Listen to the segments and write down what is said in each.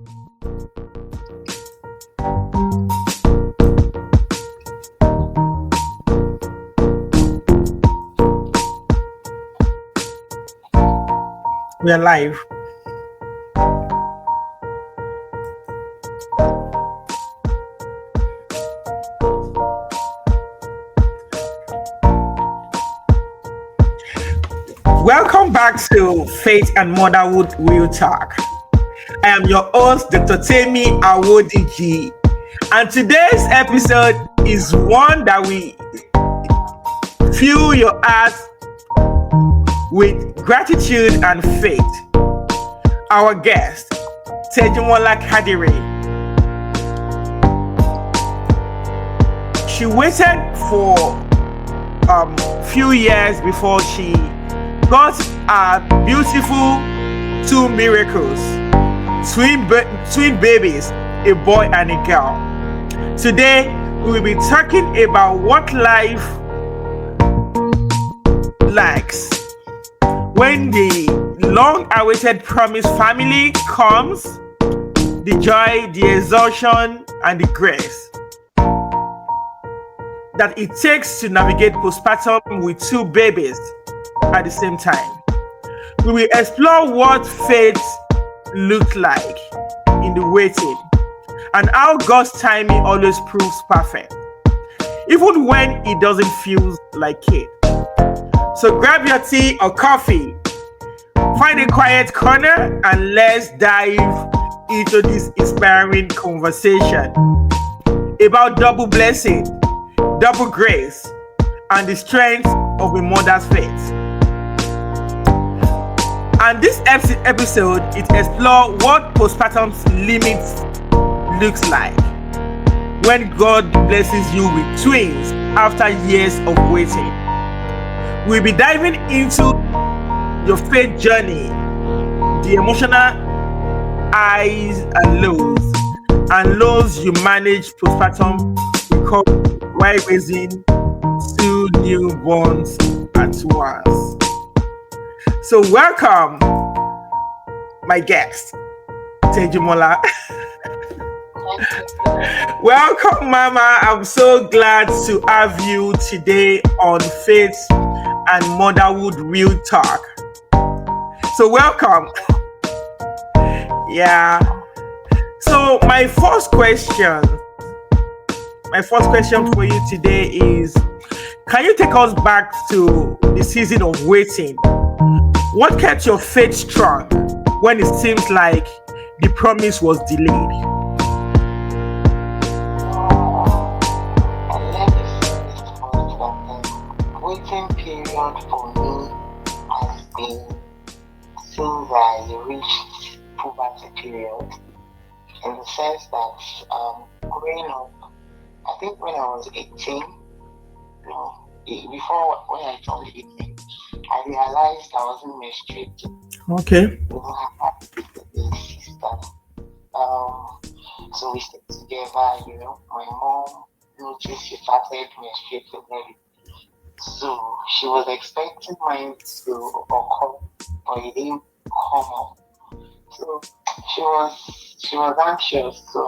We are live. Welcome back to Faith and Motherhood Real Talk. I am your host, Dr. Temi Awodiji, and today's episode is one that we fill your heart with gratitude and faith. Our guest, Tejumola Kadiri. She waited for a few years before she got our beautiful two miracles, twin babies, a boy and a girl. Today, we will be talking about what life likes when the long-awaited promised family comes, the joy, the exhaustion, and the grace that it takes to navigate postpartum with two babies at the same time. We will explore what faith looks like in the waiting and how God's timing always proves perfect, even when it doesn't feel like it. So grab your tea or coffee, find a quiet corner, and let's dive into this inspiring conversation about double blessing, double grace, and the strength of a mother's faith. And this episode, it explores what postpartum's limits looks like when God blesses you with twins after years of waiting. We'll be diving into your faith journey, the emotional highs and lows you manage postpartum while raising two newborns at once. So welcome, my guest, Tejumola. Welcome, Mama. I'm so glad to have you today on Faith and Motherhood Real Talk. So welcome. Yeah. So my first question for you today is, can you take us back to the season of waiting? What kept your faith strong when it seems like the promise was delayed? Waiting period for me has been since I reached puberty period, in the sense that growing up, I think when I was 18, before when I turned 18, I realized I wasn't menstruating. Okay. I had a sister. So we stayed together, my mom noticed she started menstruating early. So she was expecting mine to occur, but it didn't come up. So she was anxious. So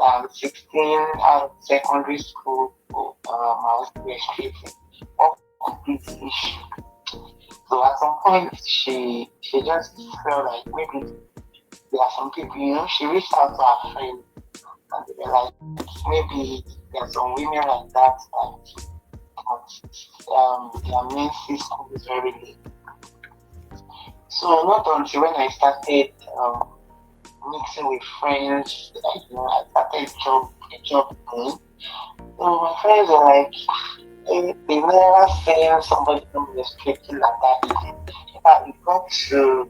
I'm 16 out of secondary school. I was menstruating. All completely shook. So at some point, she just felt like maybe there are some people, she reached out to her friends, and they were like, maybe there are some women like that their menses comes very late. So not until when I started mixing with friends, I started job thing. So my friends were like, they never seen somebody menstruating like that. In fact, it got to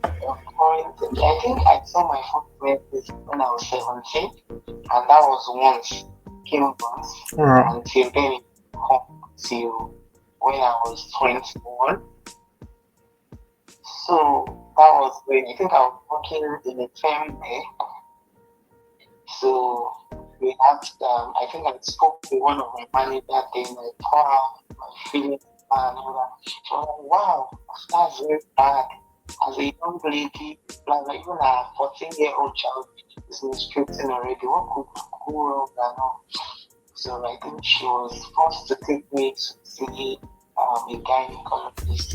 a point. I think I saw my first menses when I was 17, and that was once, came once, until then it come till when I was 21. So that was when I think I was working in a firm there. So we asked, I think I spoke to one of my managers then, I told her my feelings and all that. She was like, wow, that's very bad. as a young lady, like even a 14-year-old child is menstruating already. What could go wrong and all? So I think she was forced to take me to see a gynecologist.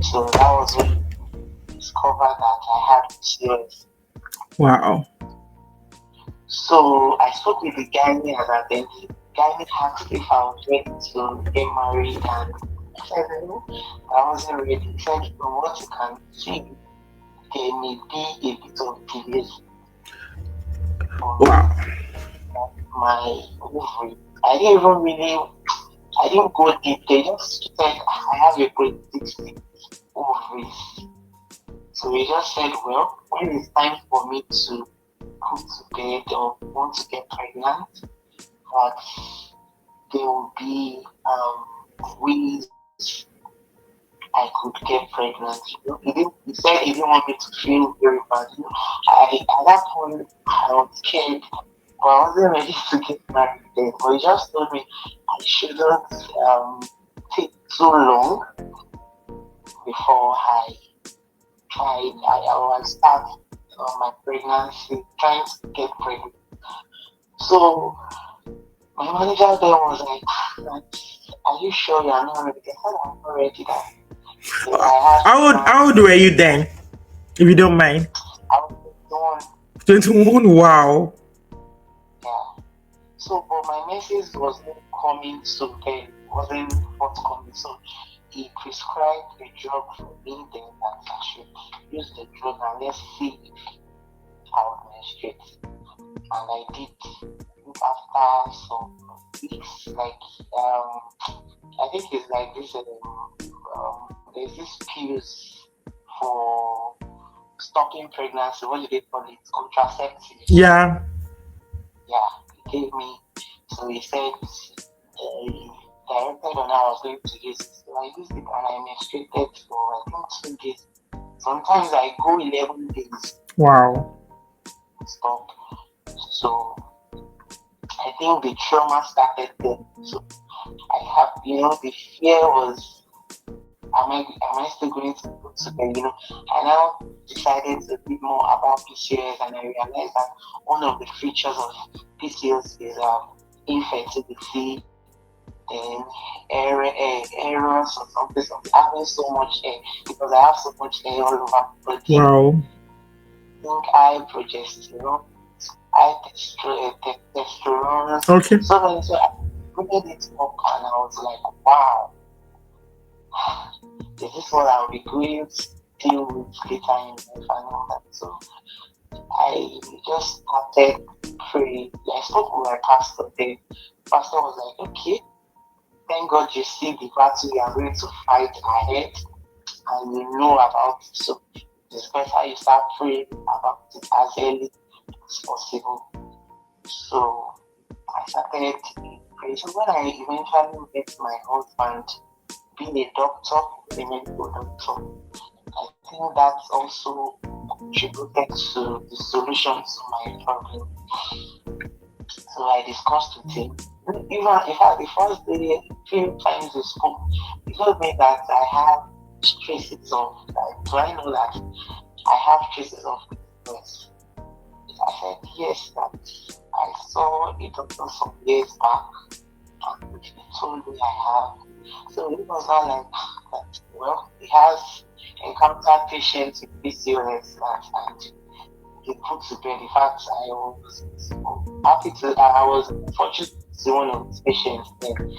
So that was when I discovered that I had PCOS. Wow. So I spoke with the gynae, and then the gynae asked if I was ready to get married, and I said no, I wasn't ready. He said from what you can see, there may be a bit of delay on Wow. my ovary. I didn't go deep. They just said I have a polycystic ovaries. So we just said, well, when it's time for me to come to bed or want to get pregnant, that there will be ways I could get pregnant. He said he didn't want me to feel very bad. At that point I was scared, but I wasn't ready to get married then. But he just told me I shouldn't take too long before I start my pregnancy, trying to get pregnant. So my manager then was like, "Are you sure you are not ready?" I said, "I'm not ready." That so I had How old were you then, if you don't mind? I was doing 21. Wow. yeah. So but my message wasn't coming so then wasn't forthcoming. So he prescribed a drug for me then that I should use the drug and let's see if I would menstruate. And I did. I think after some weeks, like I think it's like this. There's this pills for stopping pregnancy. What do they call it? Contraceptives. Yeah. Yeah, he gave me. So he said directed on how I was going to use it. So I used it and I menstruated for I think 2 days. Sometimes I go 11 days. Wow. Stop. So I think the trauma started there. So I have, the fear was, am I still going to go to bed? I now decided to read more about PCOS, and I realized that one of the features of PCOS is infertility and errors or something, having so much hair, because I have so much hair all over my body. Wow. I think I progesterone, I testosterone. Okay. So I put it up and I was like, wow, is this what I'll be going to deal with later in life and all that? So I just started praying. I spoke with my pastor then. Pastor was like, okay, thank God you see the battle you are going to fight ahead and you know about it. So it's better you start praying about it as early as possible. So I started praying. So when I eventually met my husband, being a doctor, a medical doctor, I think that's also contributed to the solution to my problem. So I discussed with him. Even in fact, the first day, a few times we spoke, he told me that I have traces of, do I know that I have traces of PCOS? I said yes, that I saw a doctor some years back, and he told me I have. So it was not like that. Well, he has encountered patients with PCOS and he put to bed. In fact, I was fortunate to see one of his patients then.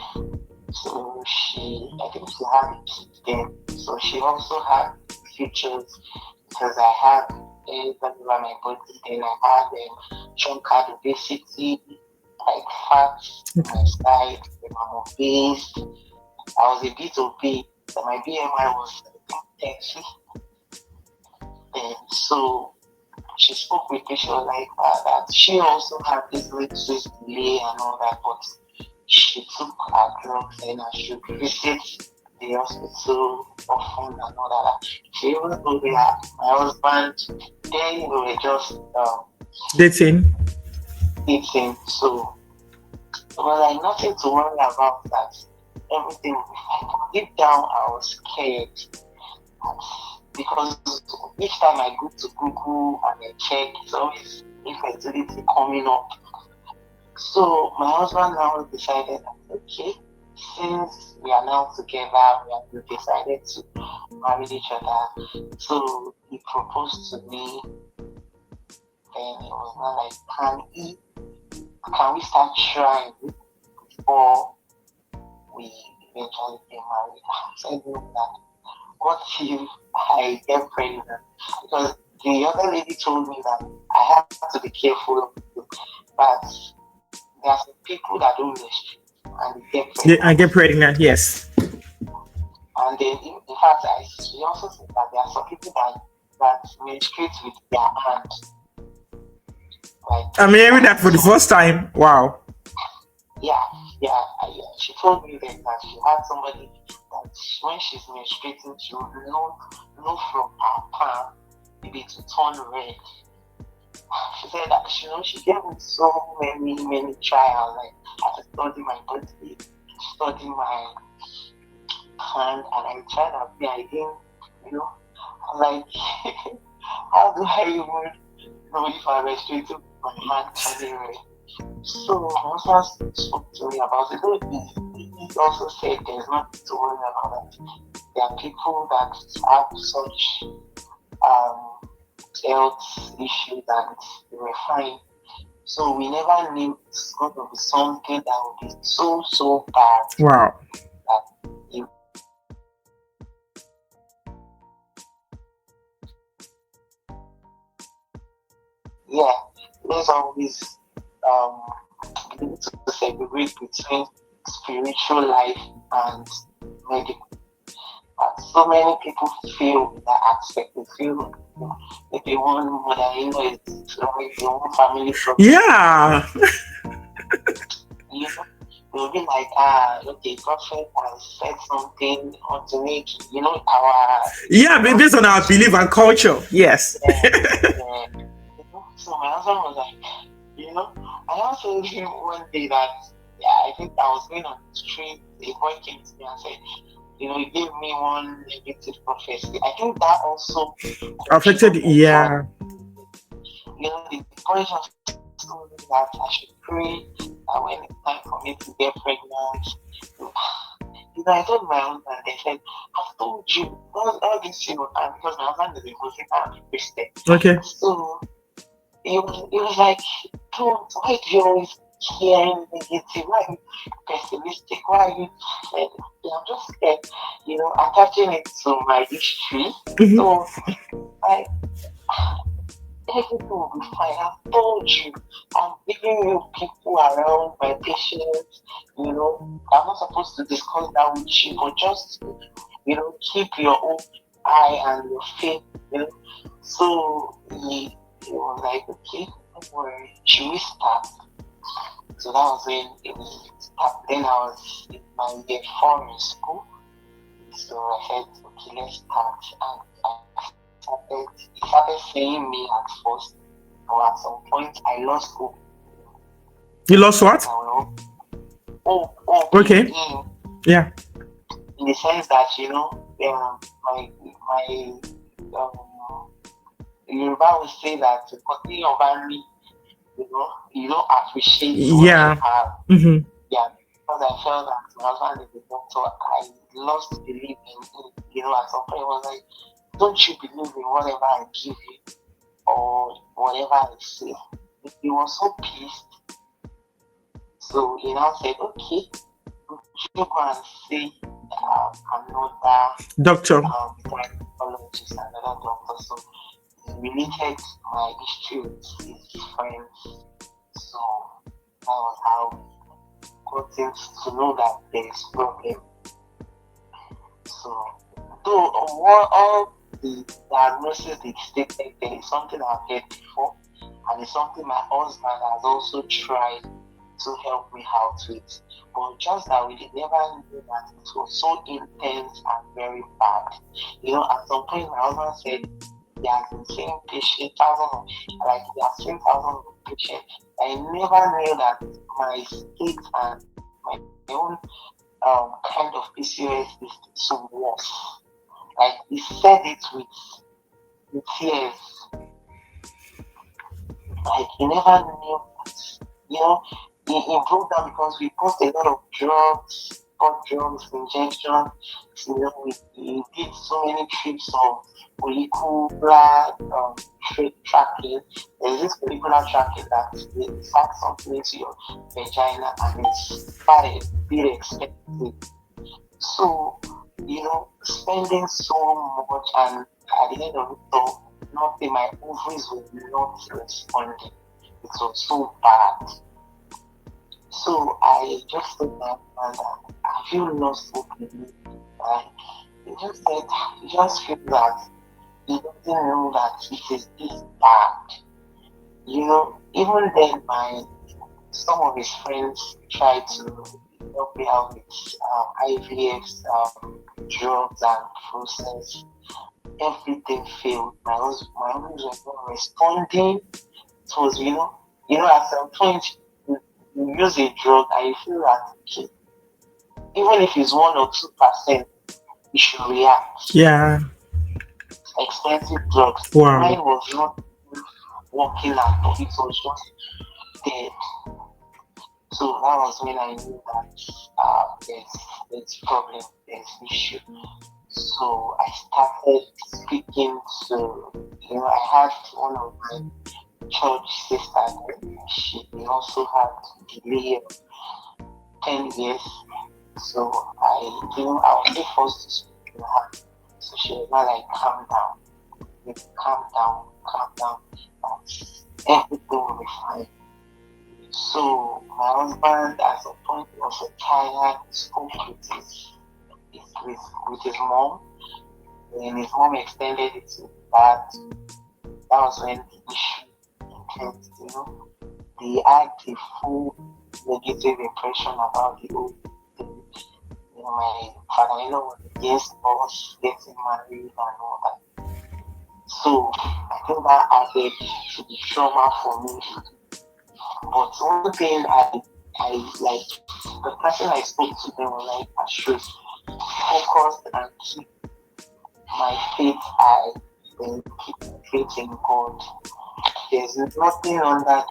So I think she had a kid then. So she also had features because I had everything over my body. Then I had trunk card obesity, like fat on my side, then I'm obese. I was a bit obese. So my BMI was 30. And so she spoke with me. She was like that she also had this little delay and all that, but she took her drugs and I should visit the hospital often and all that. She even told me that my husband, then we were just Dating. So it was like nothing to worry about, that everything will be fine. Deep down I was scared. because each time I go to Google and I check, it's always infertility coming up. So my husband now decided that, okay, since we are now together, we decided to marry each other. So he proposed to me. Then it was not like, can we start trying before we eventually get married? I said no, that what if I get pregnant? Because the other lady told me that I have to be careful of it, but there are some people that don't menstruate and they get Yeah, I pregnant. get pregnant. Yes. And then, in fact, she also said that there are some people that menstruate with their hand, like I'm their hearing that hand. for the So first time. Wow. yeah, yeah. She told me then that she had somebody that when she's menstruating, she would know from her palm maybe to turn red. She said that she gave me so many trials. Like I had to study my body, study my hand, and I tried out the idea. I'm like, how do I even know if I menstruated with my hand turning red? So my husband spoke to me about it. Though he also said there's nothing to worry about that. There are people that have such health issues and they were fine. So we never knew it's going to be something that would be so bad Wow. that it, yeah, there's always um we need to segregate between spiritual life and medical. But so many people feel in that aspect. They feel if they want mother-in-law is right, they want family problem. Yeah. You know, they'll be like, okay, prophet has said something on to make, our, Yeah, based on our belief and culture. Yes. yeah, yeah. So my husband was like, I also told him one day that, yeah, I think I was going on the street, a boy came to me and said, he gave me one negative prophecy. I think that also Affected. contributed to what, Yeah. the boy just told me that I should pray that when it's time for me to get pregnant, I told my husband, they said, I've told you all this, and because my husband is a Muslim and a Christian. Okay. So it was like, don't, why do you always hear negative? Why are you pessimistic? Why are you like, I'm just scared, attaching it to my history. Mhm. So I everything will be fine. I've told you. I'm giving you people around my patients. I'm not supposed to discuss that with you, but just keep your own eye and your faith. So he was like, okay, don't worry. Should we start? So that was when it was start. Then I was in my year 4 in school. So I said, okay, let's start. And he started seeing me at first. So at some point, I lost hope. You lost what? Hope in Okay. him, Yeah. in the sense that my Yoruba would say that continue over me, you don't appreciate what you Yeah. have. Mm-hmm. Yeah, because I felt that my husband is a doctor, I lost belief in him. At some point, I was like, don't you believe in whatever I give you or whatever I say? He was so pissed. So he now said, okay, you go and see another Doctor. gynecologist, another doctor. So he related my history with his friends. So that was how we got him to know that there is problem. So though all the diagnosis they stated there is something I've heard before, and it's something my husband has also tried to help me out with. But just that we never knew that it was so intense and very bad. At some point my husband said he has been seeing patients, he has seen thousands of patients. I never knew that my state and my own kind of PCOS is so worse. Like he said it with tears. Like he never knew that, you know, he broke down because we post a lot of drugs, got drugs, injections, we did so many trips of molecular tracking. There's this molecular tracking that they insert something into your vagina and it's quite very expensive. So, spending so much and at the end of it all, nothing, my ovaries were not responding. It was so bad. So I just said that, and I feel lost hope in me. And he just said, he just feel that he doesn't know that it is this bad. Even then, some of his friends tried to help me out with IVFs, drugs and process. Everything failed. My husband was not responding. It was, at some point, you use a drug and you feel that, okay, even if it's 1 or 2%, you should react. Yeah. Expensive drugs. Wow. Mine was not working at all. It was just dead. So that was when I knew that there's problem, there's issue. So I started speaking to, I had one of my church sisters. She also had delay of 10 years. So I was the first to speak to her. So she was like, calm down, calm down. Everything will be fine. So my husband at some point was so tired, spoke with his mom. When his mom extended it to that was when the issue increased, They had the full negative impression about the whole thing. My father-in-law was against us getting married and all that. So I think that added to the trauma for me. But one thing I like, the person I spoke to them was like, I should focus and keep my faith high and keep my faith in God. There's nothing on that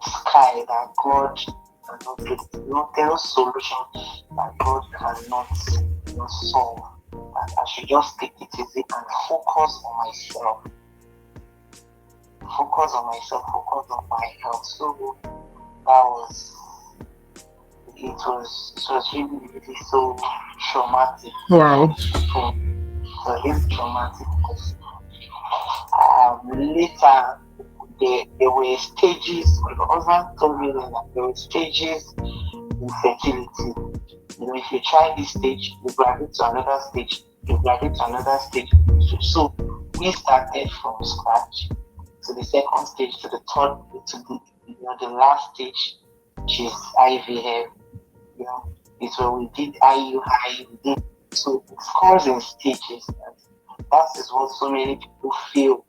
sky that God cannot do. No solution that God cannot solve. And I should just take it easy and focus on myself. Focus on my health. So it was really, really so traumatic. Wow. So it's traumatic because later there were stages. My husband told me that there were stages in fertility. If you try this stage, you graduate to another stage, you graduate to another stage. So we started from scratch to the second stage, to the third, to the last stage, which is IVF. It's where we did IUI, so it comes in stages. And that is what so many people fail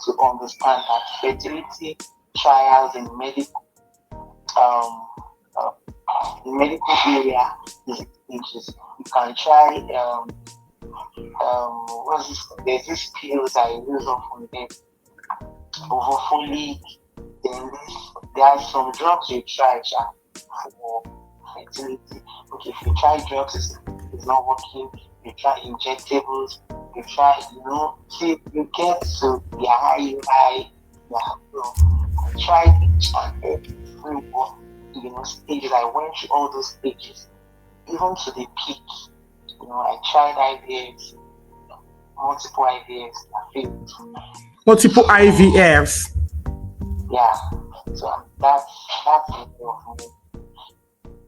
to understand, that fertility trials in medical area is stages. You can try what's this? There's these pills I use often them, ovofolic. Then there are some drugs you try for fertility. Okay, if you try drugs, it's not working. You try injectables. You try, till you get to the high, I tried each and every one, stages. I went through all those stages, even to the peak. I tried IVFs, multiple IVFs. I failed. Multiple IVFs. Yeah, so that's it for me.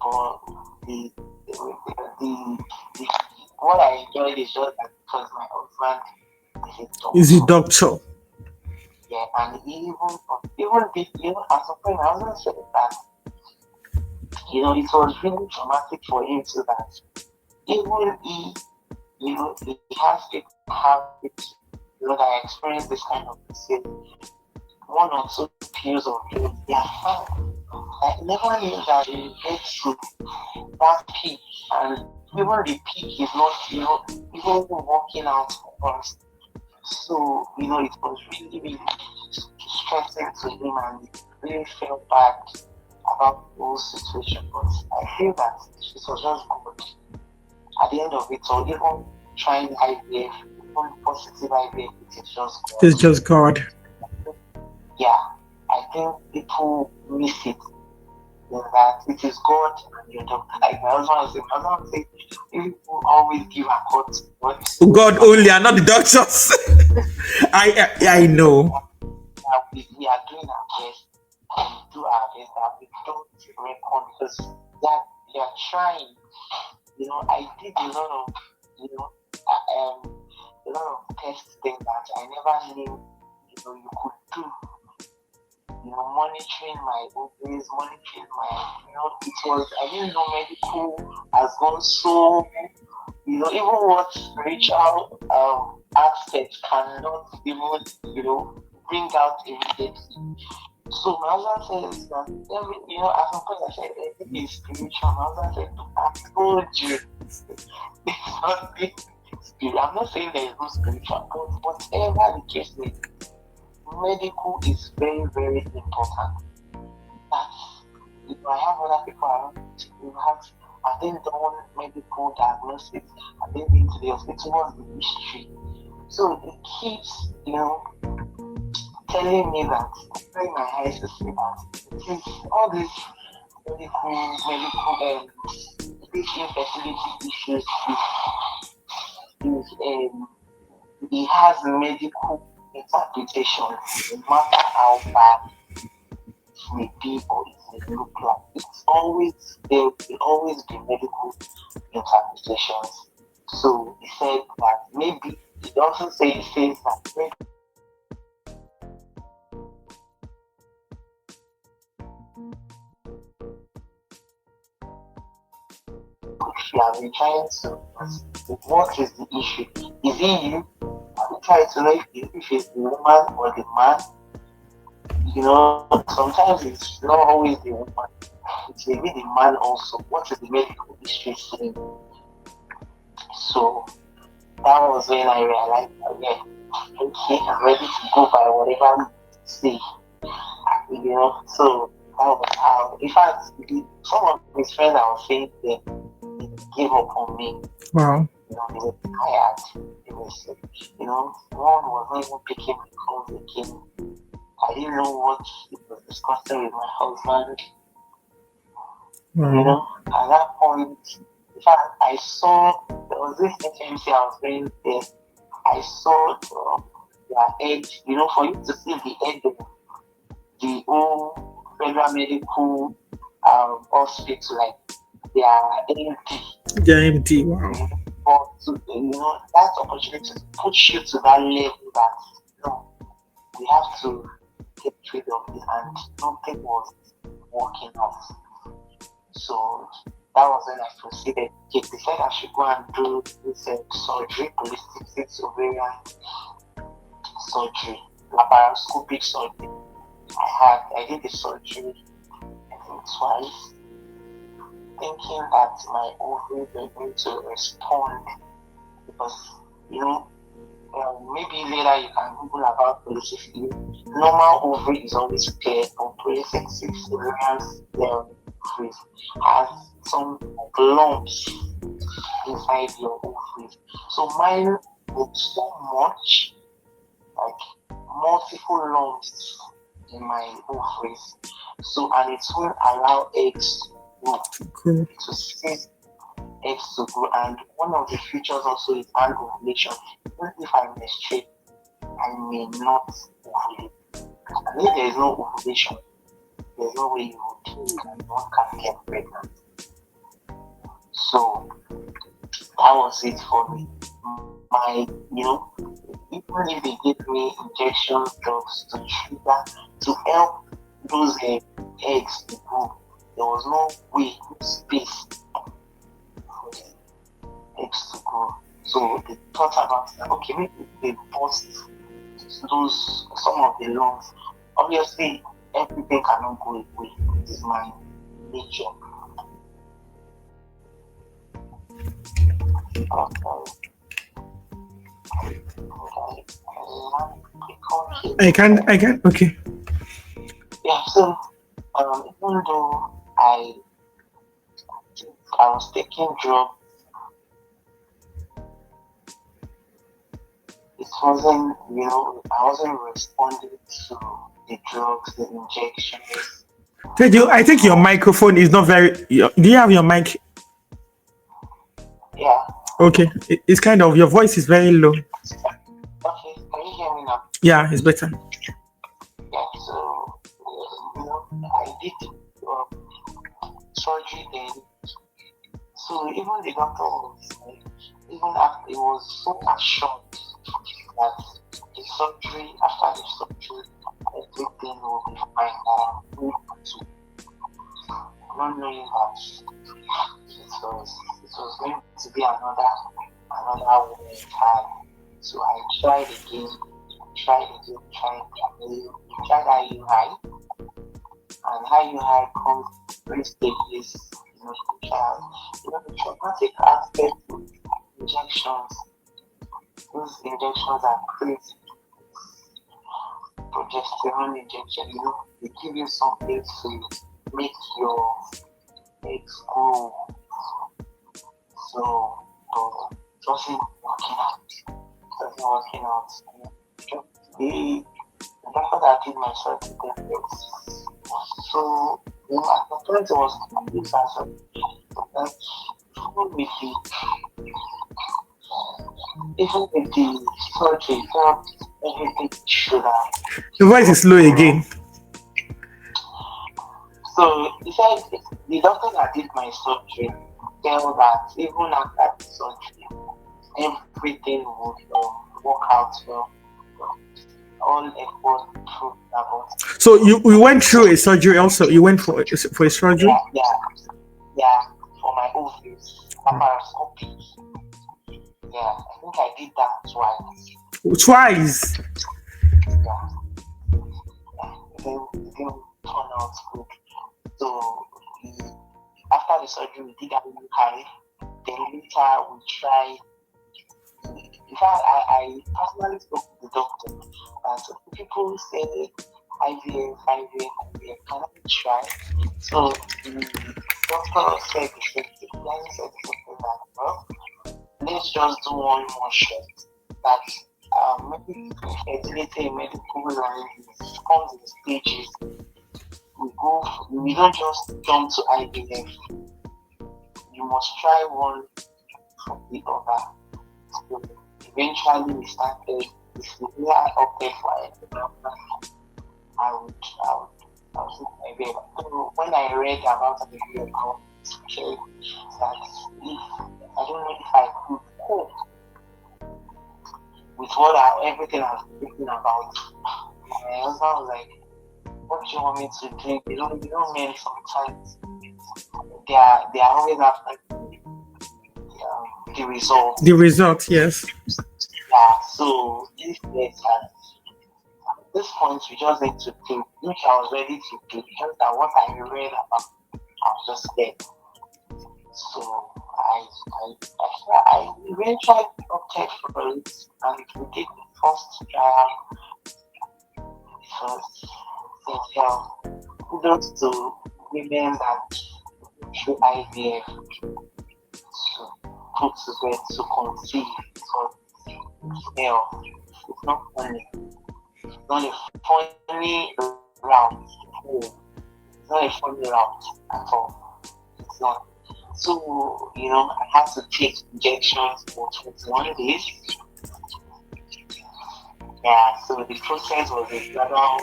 But the what I enjoyed is just that because my husband Is a doctor. Yeah, and even at some point my husband said that it was really traumatic for him too, that even he has people have it, that experience this kind of mistake. 1 or 2 pills of drugs, they are fine. I never knew that you get to that peak and even the peak is not, even working out for us. So, it was really, really stressing to him, and he really felt bad about the whole situation. But I feel that it was just good at the end of it all. Even trying IVF, even positive IVF, it is just It's good. just God. Yeah, I think people miss it. That it is God and your doctor. Like my husband say, people always give a quote what God only, and not the doctors. I know. we are doing our best, and we do our best, and we don't reckon because they are trying. I did a lot of a lot of tests things that I never knew you could do. Monitoring my ovaries, monitoring it was, I didn't know medical has gone so, even what spiritual aspects cannot even, bring out immediately. So my husband says that, at some point I said, everything is spiritual. My husband said, I told you, it's nothing spiritual. I'm not saying there is no spiritual, but whatever the case may be, medical is very, very important. That's, I have other people around who have they done medical diagnosis? Have they been to the hospital? What's the history? So it keeps, telling me that, opening my eyes to see that it is all these medical, these infertility issues it has medical interpretation, no matter how bad it may be or it may look like. There will always be medical interpretations. So he said that maybe he says that maybe you have been trying to, what is the issue? Is it you? Have you tried to know if it's the woman or the man? Sometimes it's not always the woman. It may be the man also. What is the medical history saying? So that was when I realized that, yeah, okay, I'm ready to go by whatever you say. So that was how, in fact, some of his friends I was saying they gave up on me. Wow. They were tired. They were sick. One was not even picking my calls again. I didn't know what he was discussing with my husband. Wow. At that point, in fact, I saw there was this HMC I was going there. I saw their edge, for you to see the edge of the whole federal medical hospital, like they are empty. They're empty. Wow. But that opportunity to push you to that level that we have to get rid of it, and nothing was working out. So that was when I proceeded. They said I should go and do this surgery, polycystic ovarian surgery, laparoscopic surgery. I did the surgery, I think twice, thinking that my ovaries were going to respond because, maybe later you can Google about polycystic. Normal ovary is always paired, but polycystic ovarian ovaries has some lumps inside your ovaries. So mine was so much, like multiple lumps in my ovaries. So, and it won't allow eggs to grow, Cool. to cease eggs to grow. And one of the features also is hand ovulation. Even if I menstruate, I may not ovulate. And if there is no ovulation, there's no way one can get pregnant. So that was it for me. Even if they give me injection drugs to trigger, to help those eggs to grow, there was no way, no space for the eggs to grow. So they thought about that. Okay, maybe they bust some of the lungs. Obviously, everything cannot go away. It is my nature. Okay. I can. Okay. Yeah, so even though I was taking drugs, it wasn't, I wasn't responding to the drugs, the injections. Teju, I think your microphone is not very. Do you have your mic? Yeah, Okay, it's kind of your voice is very low. okay, can you hear me now? Yeah, it's better. Yeah, so, I did surgery then. So even the doctor was like, even after, it was so assured that the surgery, after the surgery, everything will be fine. To not knowing that it was going to be another time. So I tried again, tried IUI, and IUI comes three stages, trials. The traumatic aspect of injections, those injections are crazy. Progesterone injection, they give you something to make your eggs grow. So, but it wasn't working out. The doctor that did my surgery did this. So, at the point it was complete surgery. But even with the surgery, felt everything should have. The voice is low again. So he said the doctor that did my surgery tell that even after the surgery, everything would work out well. All effort proved about. So you went through a surgery also. You went for a surgery. Yeah, for my ovaries, laparoscopy. Yeah, I think I did that twice. Twice. Yeah, it didn't turn out good. So after the surgery, we did IUI. Then later we tried. In fact, I personally spoke to the doctor. And so people say IVF, can I try? So the doctor said the same thing. He said the same thing that, well, let's just do one more shot. That maybe fertility in medical line comes in stages. We don't just jump to IVF. You must try one from the other. So eventually we started. If we are opted for it, I would maybe. So when I read about the IVF, I was scared that if I don't know if I could cope with everything I've thinking about. My husband was like, what do you want me to drink? Men sometimes they are always after the result. The result, yes. Yeah, so at this point we just need to think. Which I was ready to do, just that what I read about, I was just scared. So I eventually opted for it, and we did the first trial. So yeah, kudos to women that do IVF to put to bed to conceive, because it's not funny. It's not a funny route. It's not a funny route at all. It's not. So, I had to take injections for 21 days. Yeah, so the process was a gradual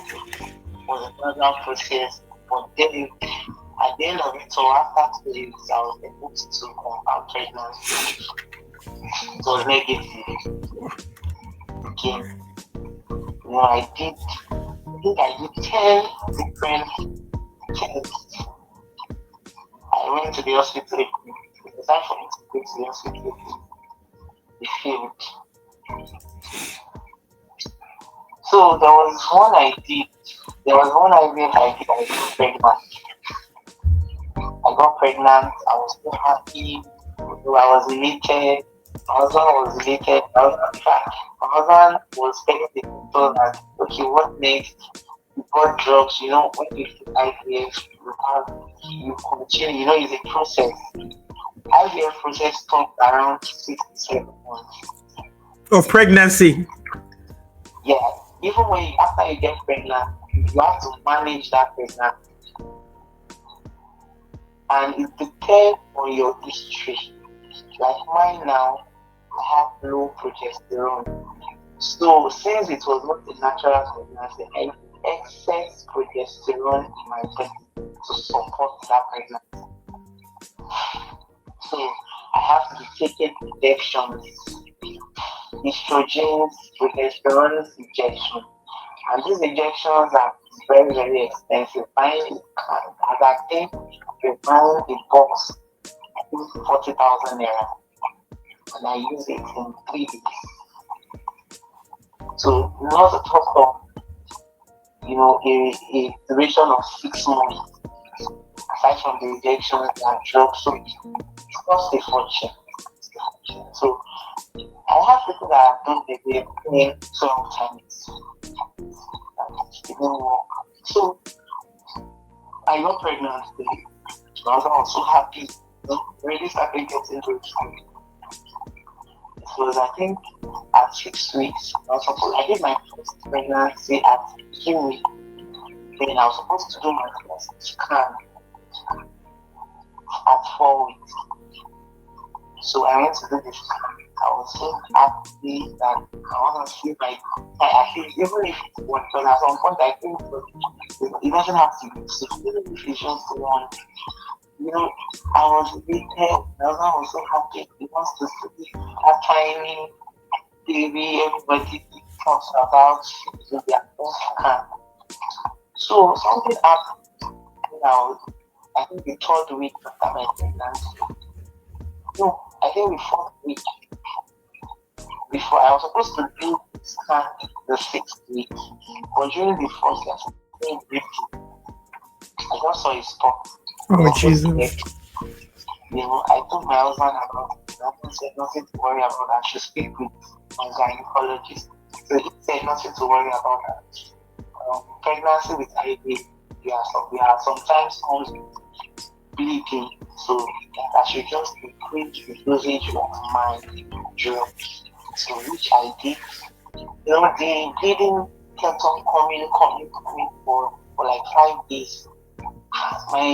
process. But then, at the end of it, so after 2 days, I was able to confirm pregnancy. It was negative. Okay. I think I did 10 different tests. I went to the hospital. It was time for me to go to the hospital. It failed. So there was one I did. There was one I got pregnant. I got pregnant. I was so happy. I was elated. My husband was related. In fact, my husband was spending the thought that, okay, what next? You bought drugs, when you do IVF, you continue, it's a process. IVF process took around 6 to 7 months. Of pregnancy. Yeah, even after you get pregnant, you have to manage that pregnancy. And it depends on your history. Like mine now, I have low progesterone. So since it was not a natural pregnancy, I had excess progesterone in my body to support that pregnancy. So I have to be taking injections, estrogens, progesterone injection. And these injections are very, very expensive. Buying, as I think, you're buying a box, I think 40,000 naira. And I use it in 3 days. So not to talk of a duration of 6 months. Aside from the injections and drugs, so it costs a fortune. So I have people that have done the pain 12 times. It didn't work. So I got pregnant today. I was so happy. Really started getting to it. It was, I think, at 6 weeks. I did my first pregnancy at 2 weeks. Then I was supposed to do my first scan at 4 weeks. So I went to do this scan. I was so happy that I want to see I feel even if it's one, but at some point I think it doesn't have to be so. Even if it's just one, I was elated. My husband was so happy. He wants to see that tiny baby everybody talks about in their first scan. So something happened now. I think the 3rd week after my pregnancy. No, I think the 4th week. Before I was supposed to do scan the 6th week, but during the 1st week, I just saw a spot. Oh, Jesus. I told my husband about it. Nothing said nothing to worry about. I should speak with my gynecologist. So he said nothing to worry about that. Pregnancy with IVF, we are sometimes comes with bleeding. So I should just increase the dosage of my drugs. So which I did. The bleeding kept on coming for like 5 days. My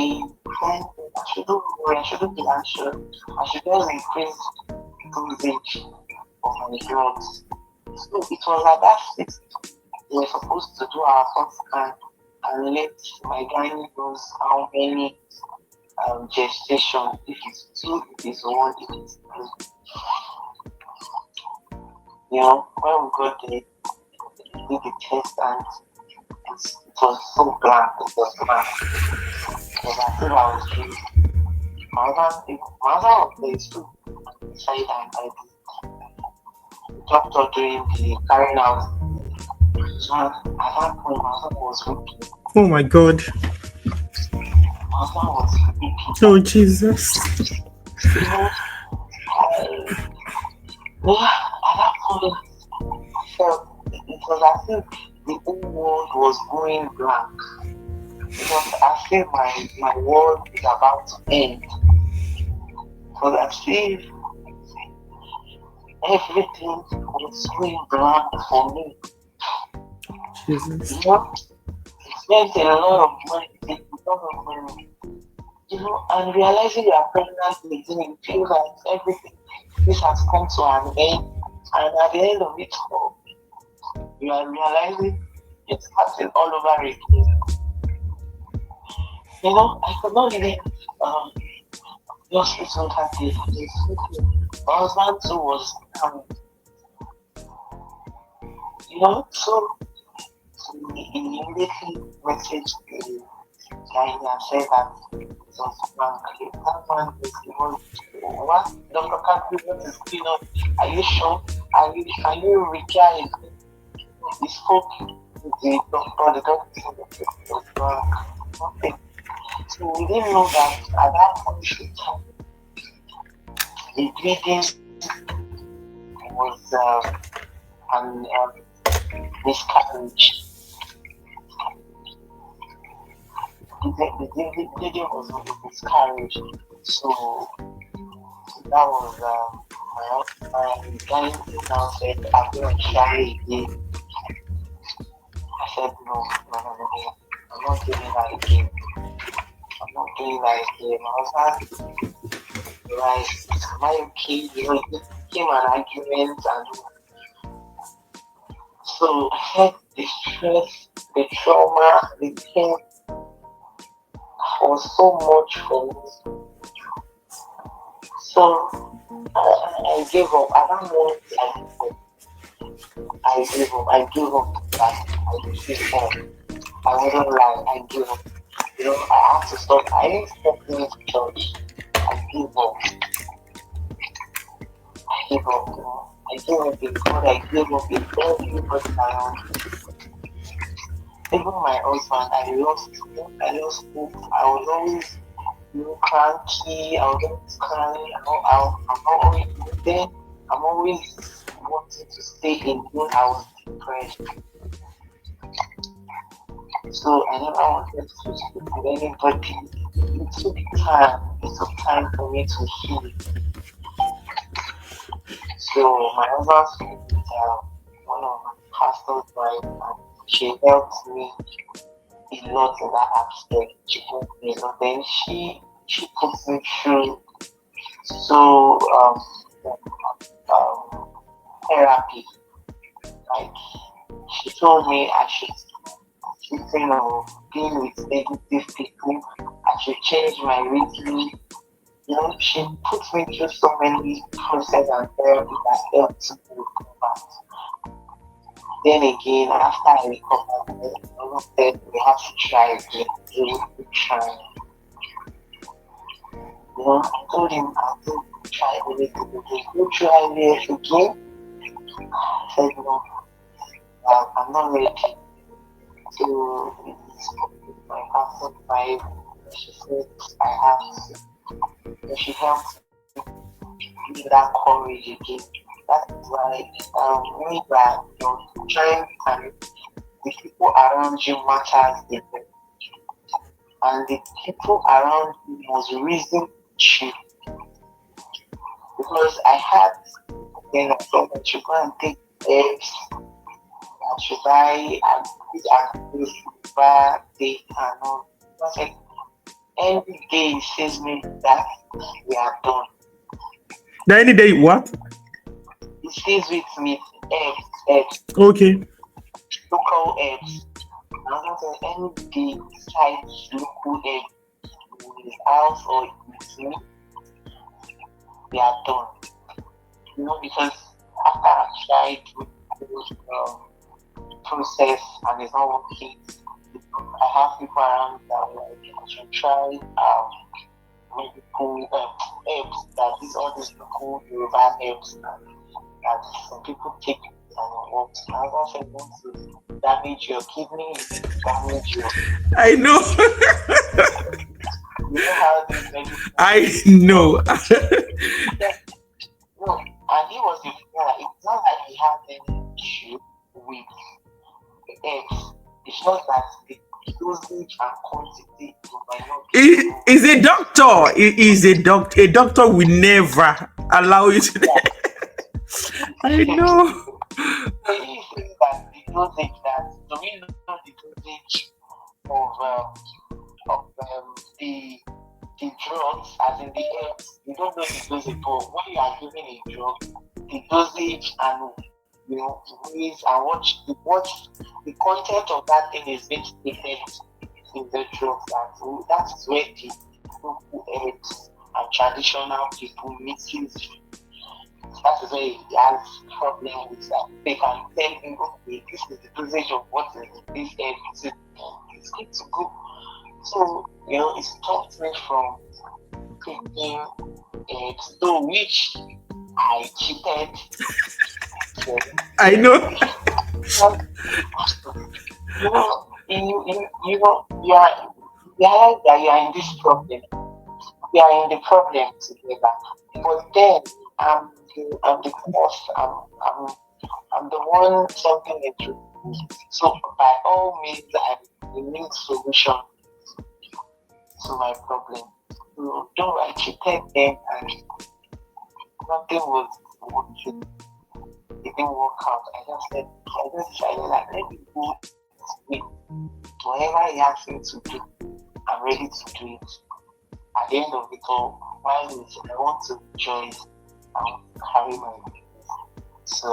friend, I shouldn't worry, I shouldn't be anxious. I should just increase dosage of my drugs. So it was at that stage we were supposed to do our first scan and let my gynae knows how many gestation, if it's 2, if it's 1, if it's 3. When we got there, we did the test and it was so blank. It was blank. Because I feel I was dreaming. My husband was there too. Inside and I the doctor doing the carrying out. So at that point, my husband was weeping. Oh my God. My husband was weeping. Oh, Jesus. At that point, I felt it was as if the whole world was going blank. It was as if my world is about to end. It was as if everything was going blank for me. Jesus. It spent a lot of money, and realizing you are pregnant again, you feel like everything, this has come to an end, and at the end of it all, you are realizing it's happening all over again. I could not even just listen to that. My husband too was coming. So he immediately messaged the guy and said that it was blank. That man is what? Dr. Kadiri, what is going on? Are you sure? Can you reply? He spoke with the doctor said that it was blank. Nothing. So we didn't know that at that point in time, the bleeding was an miscarriage. The lady was a miscarriage. So that was my guy now said, I'm going to try again. I said, no, I'm not doing that again. I'm not doing that again. My husband, like, am I okay? It became an argument, and so I said, the stress, the trauma, the pain was so much for me. So I gave up. I don't know. I gave up. I gave up that I refused up. I wouldn't lie. I gave up. I had to stop. I didn't stop going to church. I gave up. I gave up. I gave up in God. I gave up in everybody around. Even my husband, I lost hope. I was always cranky. I was always crying. I'm always there. I'm always wanting to stay in when I was depressed. So I never wanted to speak with anybody. It took time. It took time for me to heal. So my husband is one of my pastor's wife, and she helped me a lot in that aspect. She helped me a lot. Then she puts me through so therapy. Like, she told me I should being with negative people. I should change my routine. She puts me through so many process and therapy that helped me recover. Then again, after I recovered, I said we have to try again. We will keep trying. I told him I'll try everything again. You try this again? I said no, I'm not ready. So my pastor wife, she said I have to. She helped me with that courage again. That is why me that you're trying and the people around you matters the best. And the people around you must reason with you. Because I had then I thought I should go and take eggs. I should buy and buy data and all. I said, every day he says me that we are done. Now any day what? He stays with me eggs. Okay. Local eggs. I'm going to any day besides local eggs in his house or in me, we are done. Because after I tried the process and it's not working, I have people around that are like, I should try medical herbs, that is all these local Yoruba herbs that some people take and it works. I was saying to damage your kidney, damage your. I know. You know how these medical. I know. No, and he was the guy. It's not like he had any issue with the eggs. It's just that the dosage and quantity might not be. Is a doctor. Is a doctor. A doctor will never allow you to. I know. So he says that the dosage that do we know the dosage of the drugs, as in the eggs, you don't know the dosage, but when you are giving a drug, the dosage and ways and what the content of that thing is being stated in the drugs, and that is where the local eggs and traditional people misuse. That is where he has problem with that. They can tell him, okay, this is the dosage of what is in this egg. It's good to go. So, it stopped me from taking eggs, though which I cheated. I know. You are in this problem. We are in the problem together. But then I'm the boss. I'm the one something into. So by all means, I need solution to my problem. So though I cheated them and nothing was working, it didn't work out. I just decided like let me go with whatever he asks me to do. I'm ready to do it. At the end of it all, while I want to rejoice and carry my business. So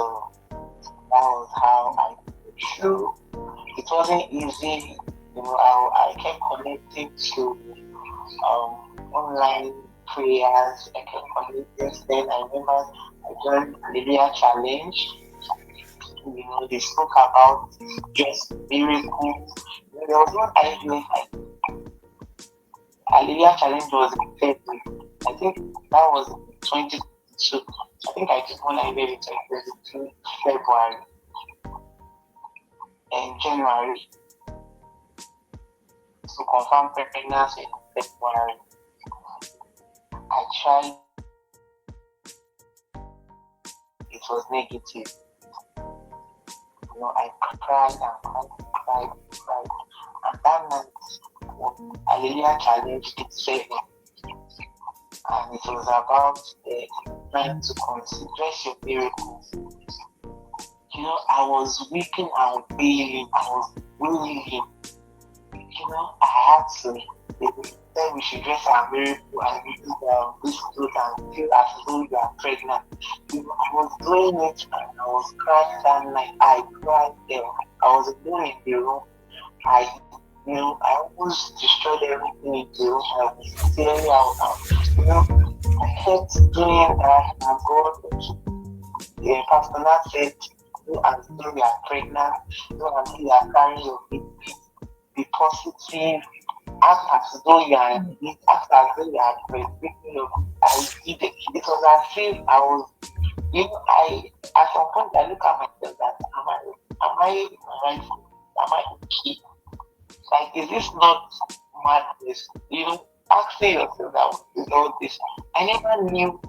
that was how I through. It wasn't easy, I kept connecting to online prayers. I kept connecting. Then I remember I joined Hallelujah Challenge. They spoke about just miracles. There was one idea like Hallelujah Challenge was in February. I think that was 2022. I think I did one idea in 2022 February and January to confirm pregnancy in February. I tried, it was negative. I cried and cried. And that night, Hallelujah Challenge did 7. And it was about trying to consider your miracles. I was weeping and wailing. I was wailing. I had to. They said we should dress our miracle and use this clothes and feel as though you are pregnant. I was doing it and I was crying that night. I cried there. I was alone in the room. I almost destroyed everything in the room. I was tearing out. I kept doing that and God, the pastor now said, do as though you are pregnant, do as though you are carrying your baby, be positive, act as though you are breastfeeding your baby. I did it. It was as if I was, at some point I look at myself that am I okay? Like, is this not madness? Asking yourself that is all this. I never knew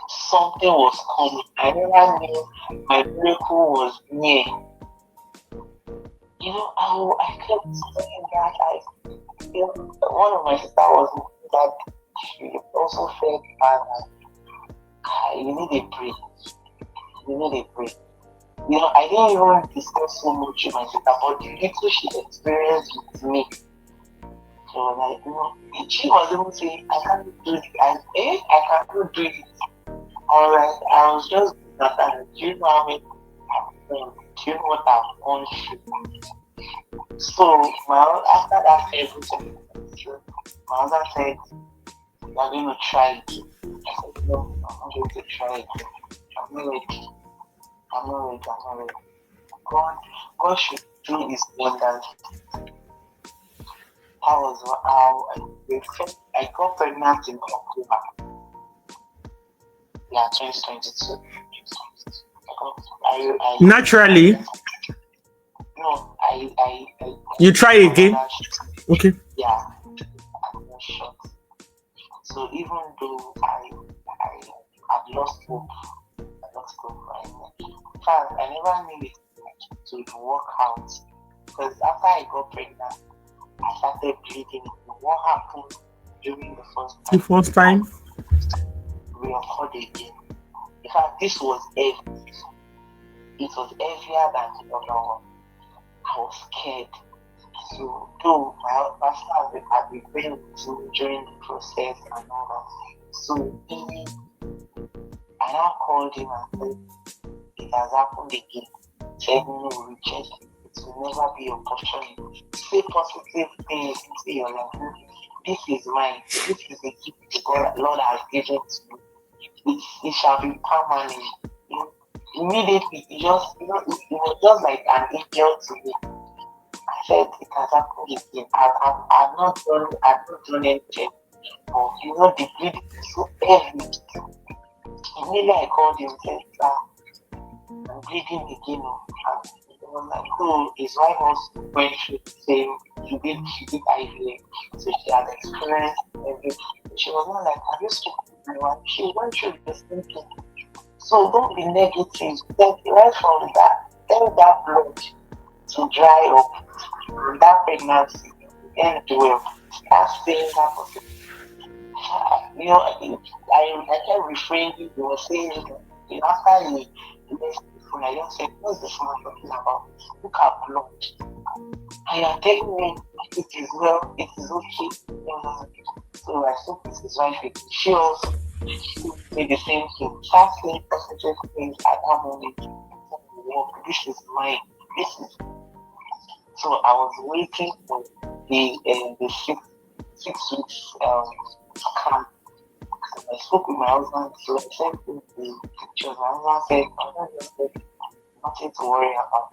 something was coming. I never knew my miracle was near. I kept saying that. One of my sisters was that she also felt bad. You need a break. I didn't even discuss so much with my sister, but the little she experienced with me. So, she was able to say, I can't do it. I can't do it. Alright, I was just that. Do you know how many? Do you know what I've gone through? So, after that everything, my husband said, "You're going to try it." I said, "No, I'm not going to try it. I'm not ready. God should do His wonders." That was how I got pregnant in October. Yeah, 2022. Naturally. No, You try again? Okay. Yeah, I'm not sure. So even though I had lost hope, in fact, I never knew it to work out. Because after I got pregnant, I started bleeding. What happened during the first time? The first time? We occurred again. In fact, this was heavy. It was heavier than the other one. I was scared. So, though my pastor had been praying with me during the process and all that, so I now called him and said, it has happened again. Said, no, reject it. It will never be your portion. Say positive things into your life. This is mine. This is the gift God, Lord has given to me. It shall be permanent. Immediately, it was just like an angel to me. I said, it has happened again. I've not done anything. But the bleeding is so heavy. Immediately I called him and said, I'm bleeding again. And he was like, oh, his wife was going through the same. She did IVF. So she had experienced everything. She was not like, have you spoken to my wife? She went through the same thing. So don't be negative. Then right from that, tell that blood to dry up and that pregnancy end well. Start saying that person. I kept refraining. You were saying, after you left the phone, I just said, what's this man talking about? Look at blood. And you're telling me it is well, it is okay. So I spoke with his wife. She also did the same thing. Start saying positive things at that moment. This is mine. This is. So I was waiting for the 6 weeks camp. I spoke with my husband, so I sent him the pictures. My husband said, just said, nothing to worry about.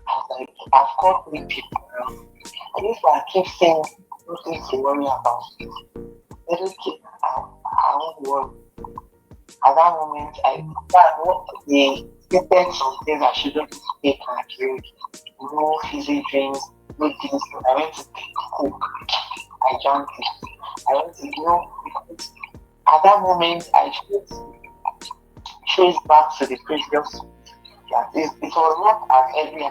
I was like, I've called 3 people now. And if I keep saying nothing to worry about, let it keep I won't worry. At that moment, the statements of things I shouldn't take and drink, no fizzy drinks, no things. I went to take coke. I drank it. I went to, because at that moment, I traced back to the previous that it was not as heavy,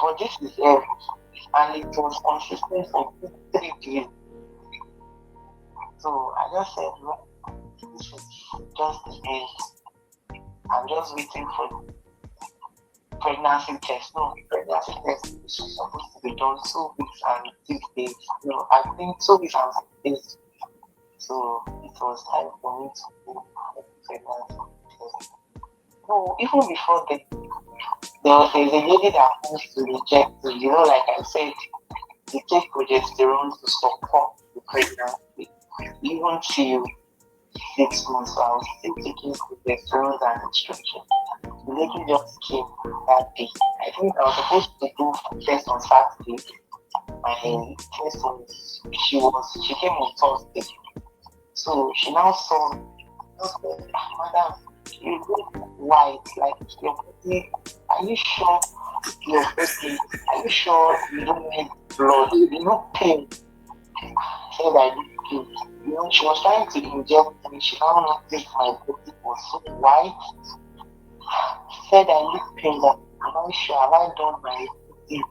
but this is heavy. And it was consistent for 3 days. So I just said, well, this is just the end. I'm just waiting for pregnancy test. No, pregnancy test is supposed to be done 2 weeks and 6 days. No, I think 2 weeks and 6 days. So it was time for me to go for pregnancy test. No, even before then, there's a lady that wants to reject it. Like I said, they take progesterone to support the pregnancy, even till 6 months. So I was still taking progesterone and instruction. The lady just came that day. I think I was supposed to do a test on Saturday. My test was she came on Thursday. So she now saw, said, Madam, you look white, like your body. Are you sure you're okay? Are you sure you don't need blood? You know pain. I said I need pain. She was trying to inject me. She now noticed my body was so white. She said I need pain. That I'm not sure. Have I done my thing?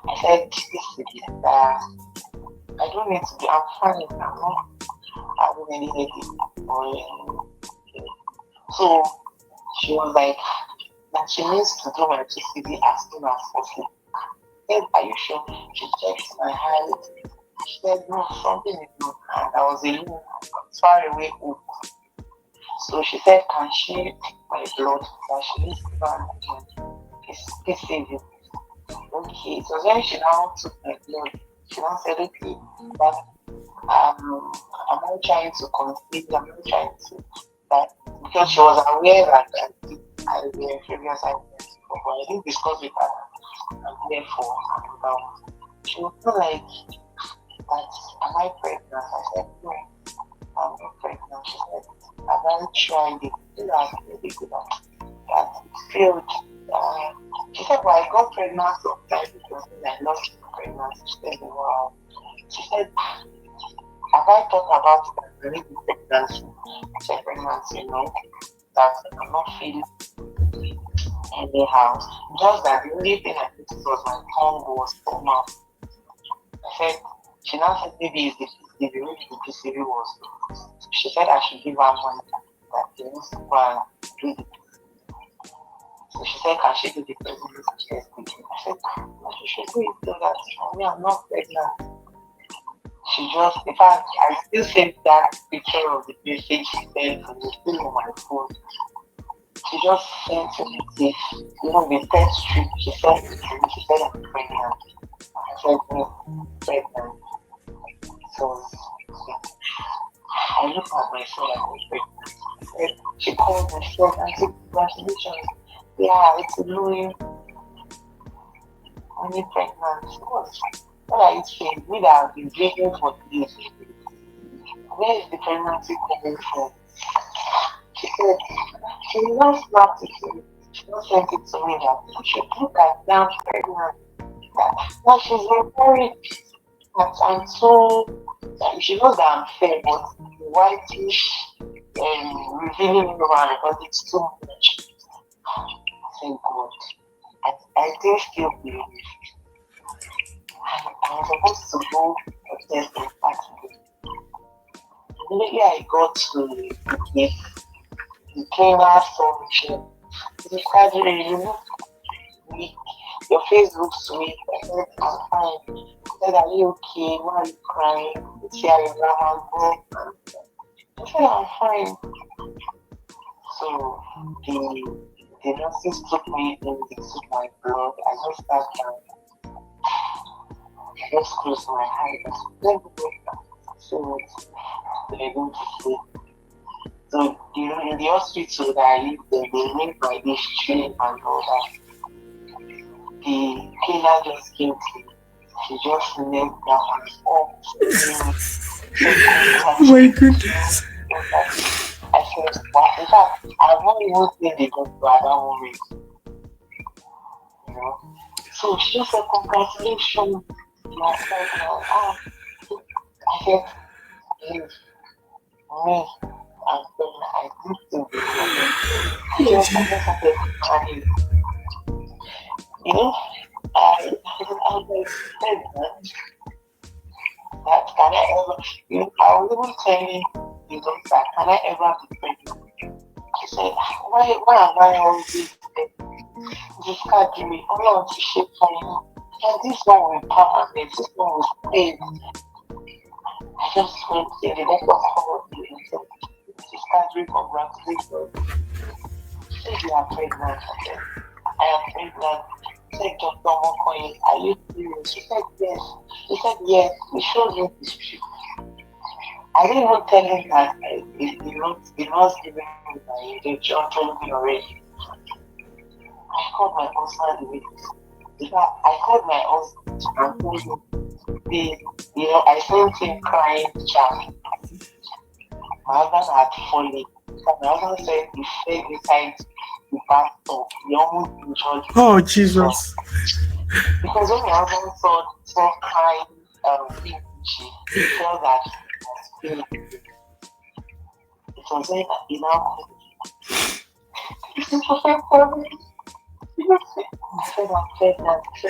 I said this is I don't need to be. I'm fine. I'm not having any headache or so she was like that she needs to do my PCD as soon as possible. I said, are you sure? She checked my height. She said, no, something is not. And I was alone, far away home. So she said, can she take my blood? That she needs to go and PCD. Okay, so when she now took my blood, she now said, okay, but I'm not trying to conceive, I'm not trying to that because she was aware that I was in previous accidents, but I didn't discuss with her. I'm here for she was not like that. Am I pregnant? I said no, I'm not pregnant. She said, have I tried it? You know, I'm really good at that. It failed. She said, well, I got pregnant sometimes because I lost pregnancy. She said, wow. She said, have I thought about it? Really pregnancy, pregnancy, that I'm not feeling anyhow. Just that the only thing I noticed was my tongue was somehow. I said, she now said maybe it's the way the PCV was. She said I should give her money that she needs to go and do it. So she said, can she do the pregnancy test? I said, no, she should do it so that for me I'm not pregnant. She just, in fact, I still sent that picture of the message she sent to me, still on my phone. She just sent me this, the test strip. She sent it to me. She said I'm pregnant. I said, no, pregnant. So, I looked at myself like I was pregnant. She called me, she said, I said, congratulations. Yeah, it's a Louis. Only pregnant. What are you saying? Me that I've been drinking for years. Where is the pregnancy coming from? She said, she now snapped it to me. She now sent it to me that you should look at that pregnant. Now she's been worried that I'm so, she knows that I'm fair, but whitish, revealing over because it's too much. Thank God. I did still believe. I was supposed to go a test on Saturday. Immediately I got to the place, the trainer saw me. She Kadiri, you look weak. Your face looks weak. I said, I'm fine. She said, are you okay? Why are you crying? See how your grandma go. I said, I'm fine. So the nurses took me in, they took my blood. I just started crying. I just closed my eyes. Let me go back. So they're going to sleep. So you know, in the hospital that I lived there, they made my history and all that. The cleaner just came to me. She just knelt down and up. Oh my goodness. I said, well, in fact, I've not even seen the doctor at that moment. You know? So she said, congratulations. I said, I said, please, me, and then I need to be I just started crying. You know, I was pregnant. That can I ever, you know, I was even telling the doctor, can I ever be pregnant? He said, why am I always pregnant? This can't give me, all I want to shape for you. And this one will be permanent, this one will stay. I just went to the doctor called me and said, this can't give congratulations. He said, you are pregnant. I said, I am pregnant. He said, Dr. Mokoye, are you serious? She said, yes. He said, yes, it shows you history. I didn't even tell him that he was giving me my injection, told me already. I called my husband immediately. In fact, I called my husband and told him, I sent him crying chat. My husband had fallen. My husband said he fell inside the bathtub. He almost injured himself. Oh Jesus. Because when my husband saw crying he felt that he was feeling. It was when he now this is perfect for me. I said, I'm pregnant. He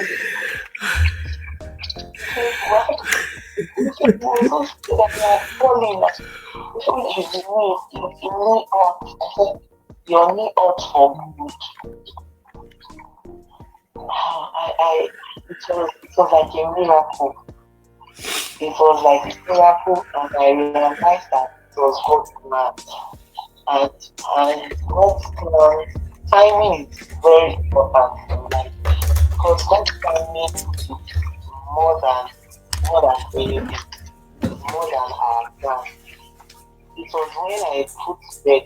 said, what? He said, no, so scared that you are falling. He said, your knee hurt. I said, your knee hurt for good. It was like a miracle. It was like a miracle, and I realized that it was God's plan. And God's plan, timing is very important in life because God's timing is more than anything, more than our plan. It was when I put to bed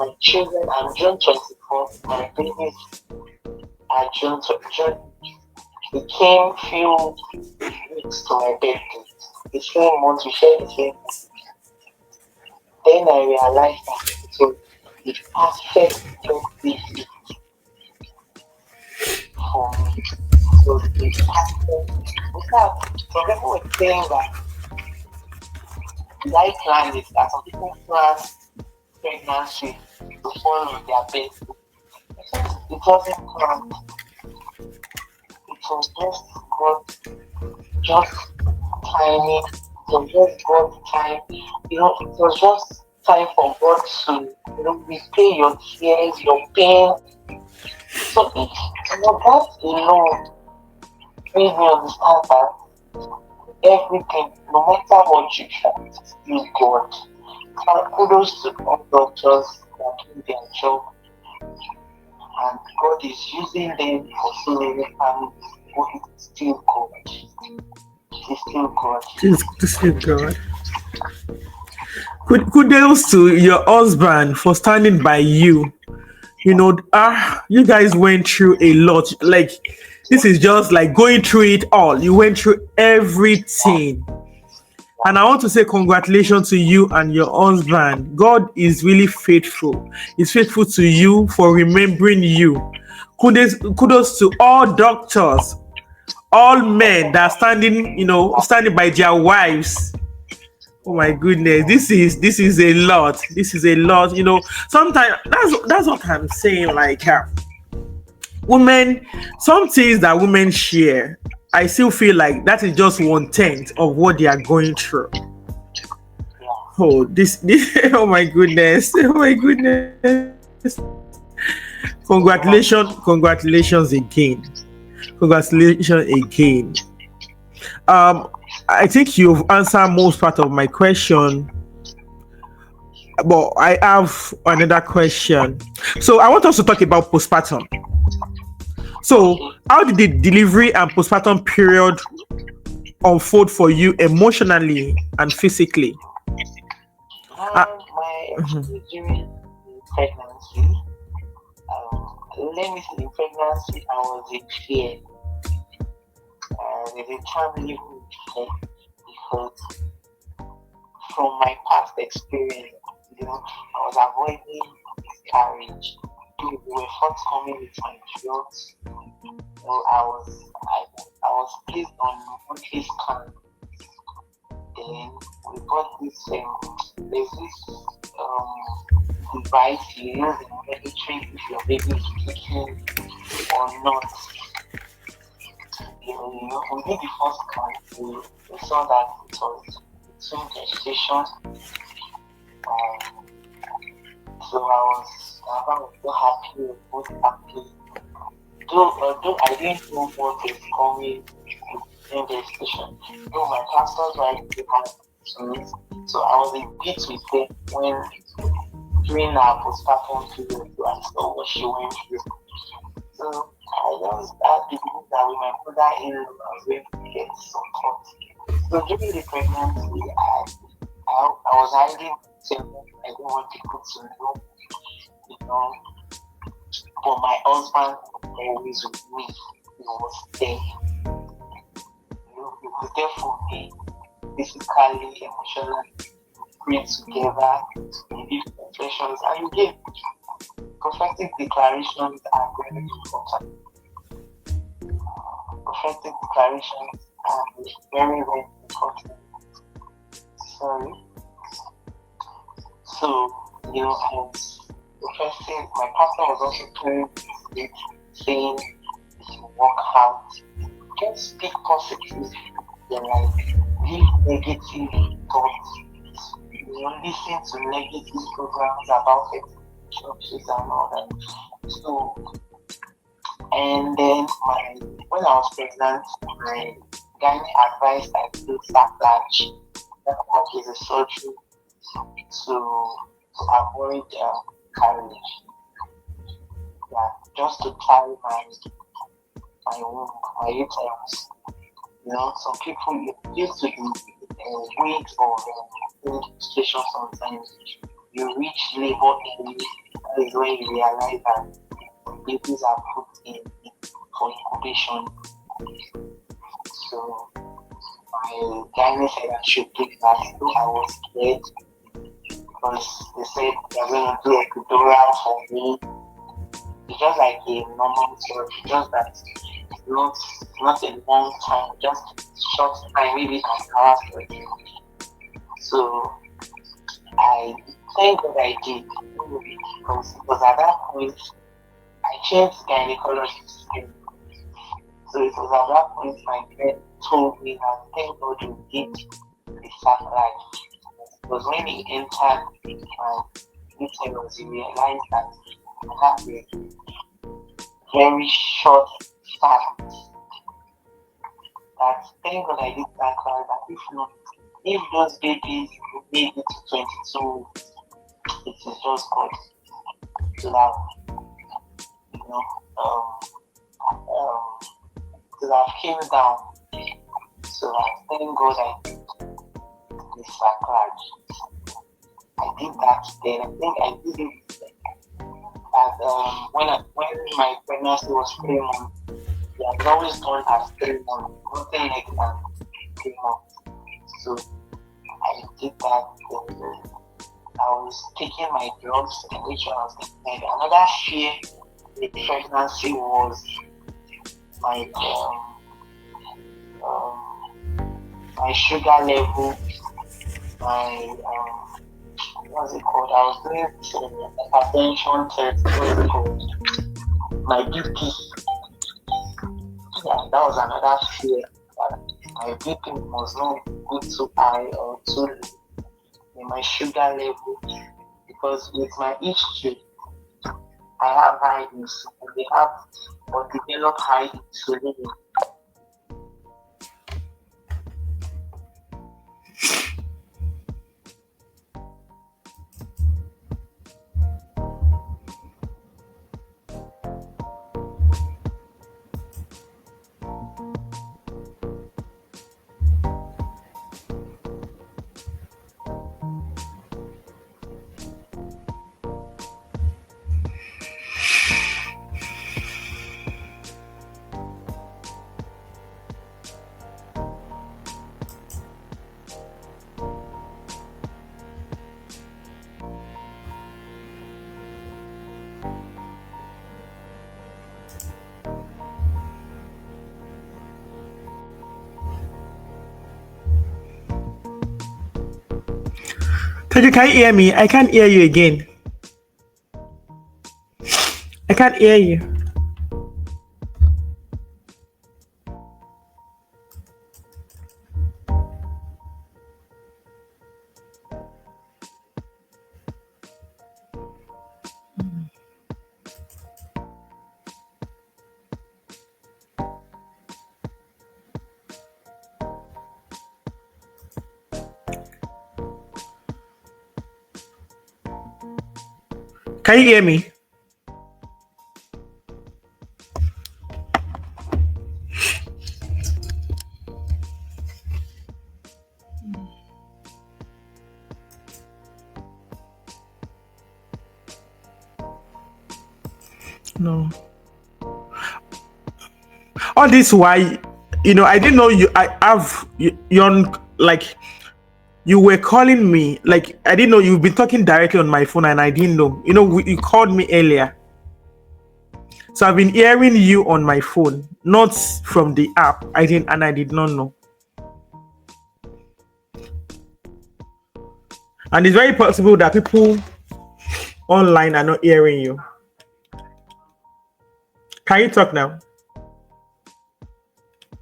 my children on June 24th, my babies are June. It came few weeks to my birthday. The same month we shared the same month. Then I realized that it was the perfect birthday for me. It was the perfect. In fact, some people were saying that why plan this? That some people plan pregnancy to fall on their birthday. It wasn't planned. It was just timing. It was just God's time. It was just time for God to, repay your tears, your pain. So that alone made me understand that everything, no matter what you try, is still God. So kudos to all doctors that do their job. And God is using them for so many families, but it's still God. It's still God. It's still God. Kudos to your husband for standing by you. You guys went through a lot. Like, this is just like going through it all. You went through everything. And I want to say congratulations to you and your husband. God is really faithful. He's faithful to you for remembering you. Kudos to all doctors, all men that are standing by their wives. Oh my goodness, this is a lot. This is a lot. Sometimes that's what I'm saying. Like, women, some things that women share, I still feel like that is just 1/10 of what they are going through. Oh, this. Oh my goodness. Oh my goodness. Congratulations again. Congratulations again. Um, I think you've answered most part of my question, but I have another question. So I want us to talk about postpartum. So, Okay. how did the delivery and postpartum period unfold for you emotionally and physically? Uh, My mhm. experience during the pregnancy, let me say in pregnancy, I was in fear. There's a time living in fear because from my past experience, I was avoiding miscarriage. We were forthcoming with my results. I was placed on monthly scan. Then we got there's this device you use in monitoring if your baby is kicking or not. We did the first scan. We saw that it was between gestation. Um, so I was so happy, both happy. Though I didn't know what is coming in the station. Though my pastors were they had to, so I was a bit with them when during our postpartum period to ask her what she went through. So I just had to believe that with my brother-in-law I was going to get support. So during the pregnancy, I was hiding myself. I didn't want people to know, you know. But my husband was always with me. He was there. He was there for me, physically, emotionally, praying together, to give confessions, and again, prophetic declarations are very important. Prophetic declarations are very, very important. Sorry. So, I was professing, my pastor was also praying with saying, to work out, just speak positive, leave negative thoughts, listen to negative programs about it, churches and all that. So, and then when I was pregnant, my gynae advised I do backlash. Backlash is a surgery to avoid carriage. Yeah, just to tie my womb, my uterus. Some people used to be weak or in situation sometimes. You reach labor age, that is when you realize that babies are put in for incubation. So my gynae said I should take that, so I was scared because they said they're going to do epidural for me. It's just like a normal surgery, just that not a long time, just short time, maybe an hour surgery. So I thank God I did because at that point I changed gynecologist. So it was at that point my friend told me that thank God you did the sacrifice. Because when he entered my uterus, he realized that I have a very short start. That thank God I did sacrifice. That if those babies made it to 22, it is just God. To have, to have came down. So I thank God I did the sacrifice. I did that then. I think I did it at when my pregnancy was 3 months. Yeah, I've always done at 3 months, nothing less than 3 months. So I did that. Then I was taking my drugs, which I was taking. Another fear with pregnancy was my my sugar level my what's it called? I was doing hypertension test. What's it called? My BP. Yeah, that was another fear. That my BP must not go too high or too low in my sugar level because with my history, I have high insulin. They have or develop high insulin. Teju, can you hear me? I can't hear you again. I can't hear you. Can you hear me? No. All this why, I didn't know you. I have you on like you were calling me. Like I didn't know you've been talking directly on my phone, and I didn't know. You called me earlier, so I've been hearing you on my phone, not from the app. I did not know. And it's very possible that people online are not hearing you. Can you talk now?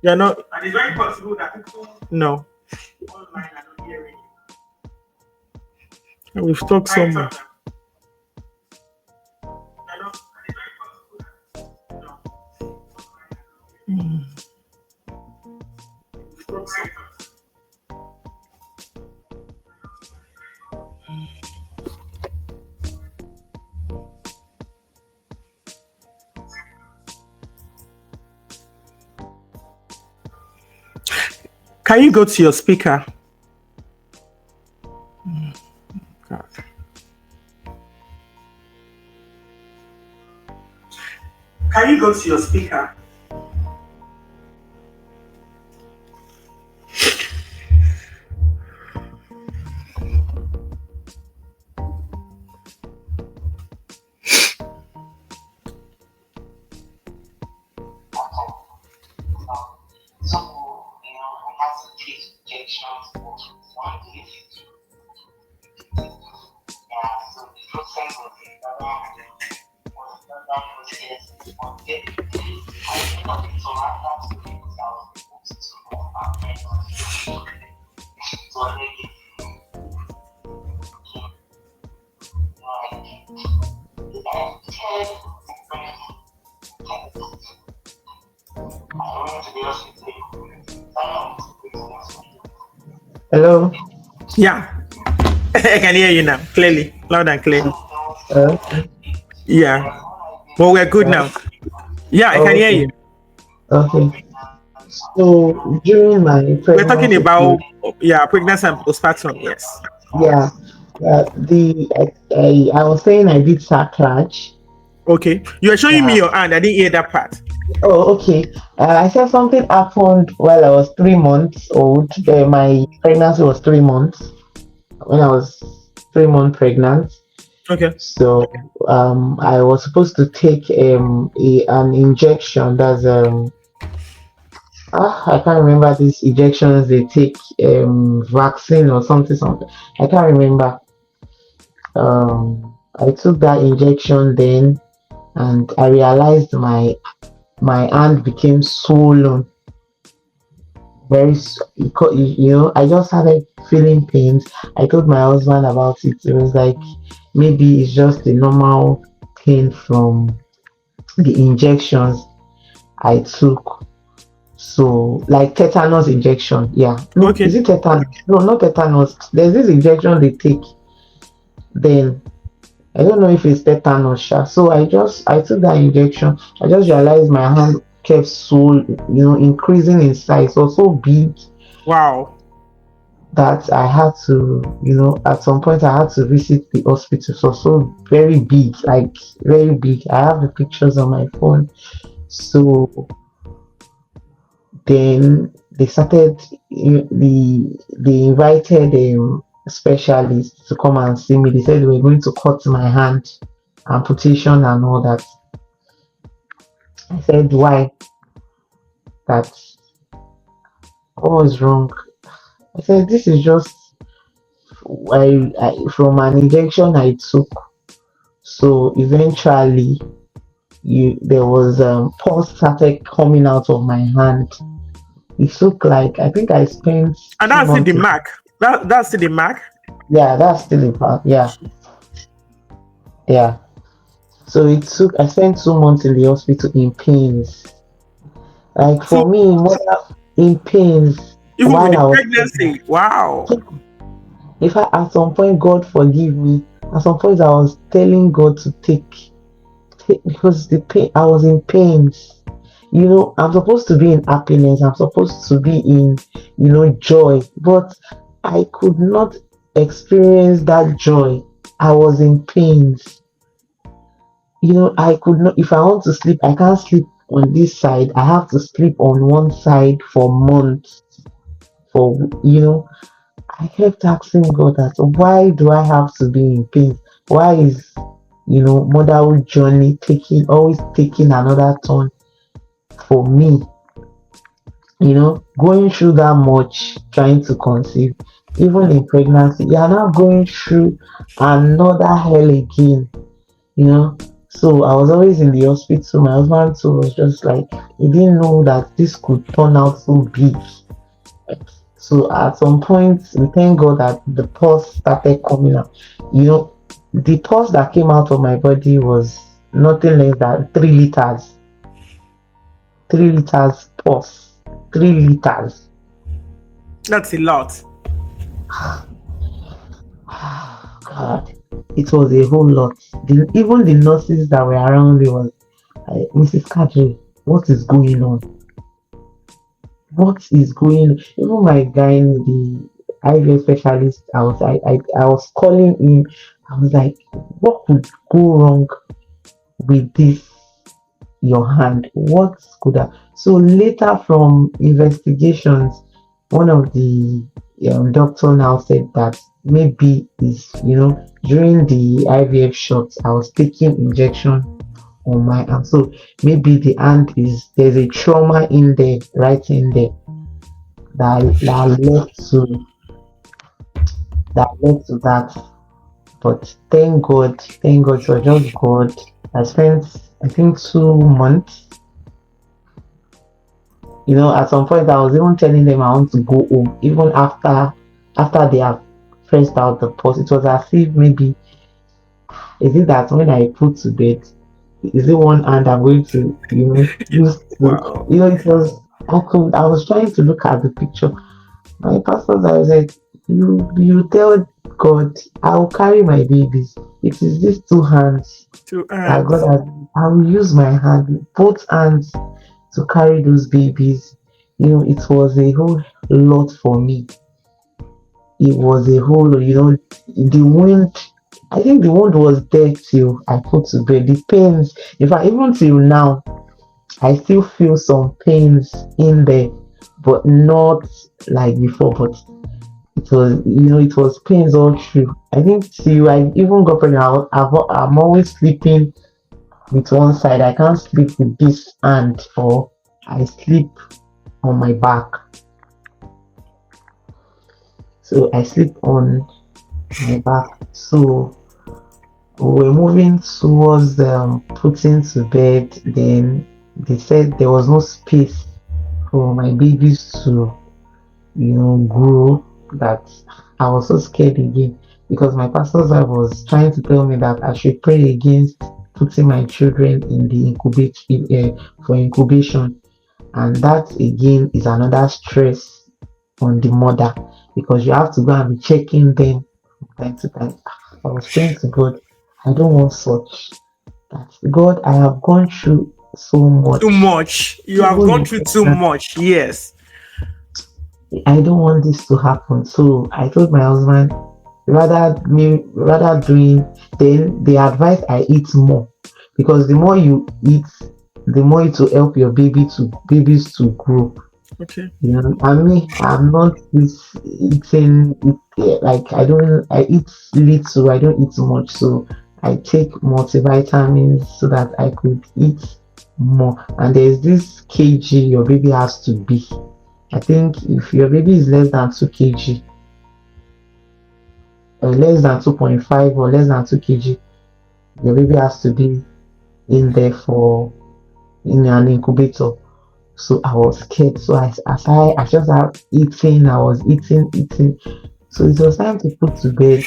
You're not. And it's very possible that people no online are not hearing you. We've talked so much. Can you go to your speaker? God. Can you go to your speaker? Hello. Yeah, I can hear you now clearly, loud and clear. Yeah, well, we're good now. Yeah, I can hear Okay. you. Okay. So during my We're talking pregnancy about period, pregnancy and postpartum. Yes. yeah, I was saying I did sacrilege. Okay, you are showing me Yeah. your hand. I didn't hear that part. Oh, okay. I said something happened while I was 3 months old. My pregnancy was 3 months when I was 3 months pregnant. Okay. So I was supposed to take an injection. That's I can't remember these injections they take, vaccine or something. I can't remember. I took that injection then, and I realized my hand became swollen. I just started feeling pains. I told my husband about it. It was like maybe it's just the normal pain from the injections I took. So, like tetanus injection. Yeah. No, Okay. is it tetanus? No, not tetanus. There's this injection they take. Then I don't know if it's tetanus. So I took that injection. I just realized my hand kept increasing in size. It was so big Wow. that I had to, at some point I had to visit the hospital. So very big, like very big. I have the pictures on my phone. So then they started, they invited specialists to come and see me. They said they were going to cut my hand, amputation and all that. I said, why? That what was wrong? I said, this is just from an injection I took. So eventually, there was pus started coming out of my hand. It took like I think I spent And two that's it, the months. mark. That's it, the mark. Yeah, that's still a part. Yeah, yeah. So I spent 2 months in the hospital in pains. Like So for me, in pains even with while the I was pregnant. pregnancy, wow. In fact, at some point, God forgive me. At some point, I was telling God to take because the pain. I was in pains. I'm supposed to be in happiness. I'm supposed to be in, joy. But I could not experience that joy. I was in pains. I could not. If I want to sleep, I can't sleep on this side. I have to sleep on one side for months. For I kept asking God that why do I have to be in pain? Why is motherhood journey always taking another turn for me? Going through that much trying to conceive, even in pregnancy, you are now going through another hell again, you know. So I was always in the hospital. My husband too was just like he didn't know that this could turn out so big. So at some point, we thank God that the pus started coming out. You know, the pus that came out of my body was nothing less than 3 liters. 3 liters pus. 3 liters. That's a lot. God, it was a whole lot. Even the nurses that were around me was, Mrs. Kadri, what is going on? What is going? Even my guy, the IVF specialist, I was calling him. I was like, what could go wrong with this your hand? What could have? So later, from investigations, one of the doctor now said that maybe is during the IVF shots, I was taking injection on my hand. So maybe the hand is there's a trauma in there, right in there that led to that. But thank God, so just God. I spent I think 2 months. At some point I was even telling them I want to go home, even after they have pressed out the pulse. It was as if maybe is it that when I put to bed, is it one hand I'm going to use to Wow. it was I was trying to look at the picture. My pastors, I was like, you tell God, I'll carry my babies. It is these two hands Two that God hands. has. I will use my hand, both hands, to carry those babies. It was a whole lot for me. It was a whole, the wound. I think the wound was there till I put to bed. The pains, in fact, even till now, I still feel some pains in there, but not like before. But it was pains all through. I think till I even got pregnant, I'm always sleeping with one side. I can't sleep with this hand, or I sleep on my back. So I sleep on my back. So we were moving towards putting to bed. Then they said there was no space for my babies to, grow. That I was so scared again, because my pastor's wife was trying to tell me that I should pray against putting my children in the for incubation, and that again is another stress on the mother, because you have to go and be checking them from time to time. I was praying to God, I don't want such. That God, I have gone through so Too much. much. You have Even gone in through too pregnancy, much. Yes. I don't want this to happen. So I told my husband, rather doing, then they advise I eat more, because the more you eat, the more it will help your babies to grow. Okay. I'm not this eating like I eat little, I don't eat much, so I take multivitamins so that I could eat more. And there's this kg your baby has to be. I think if your baby is less than 2 kg, or less than 2.5, or less than 2 kg, your baby has to be in there in an incubator. So I was scared. So I just had eating, I was eating. So it was time to put to bed.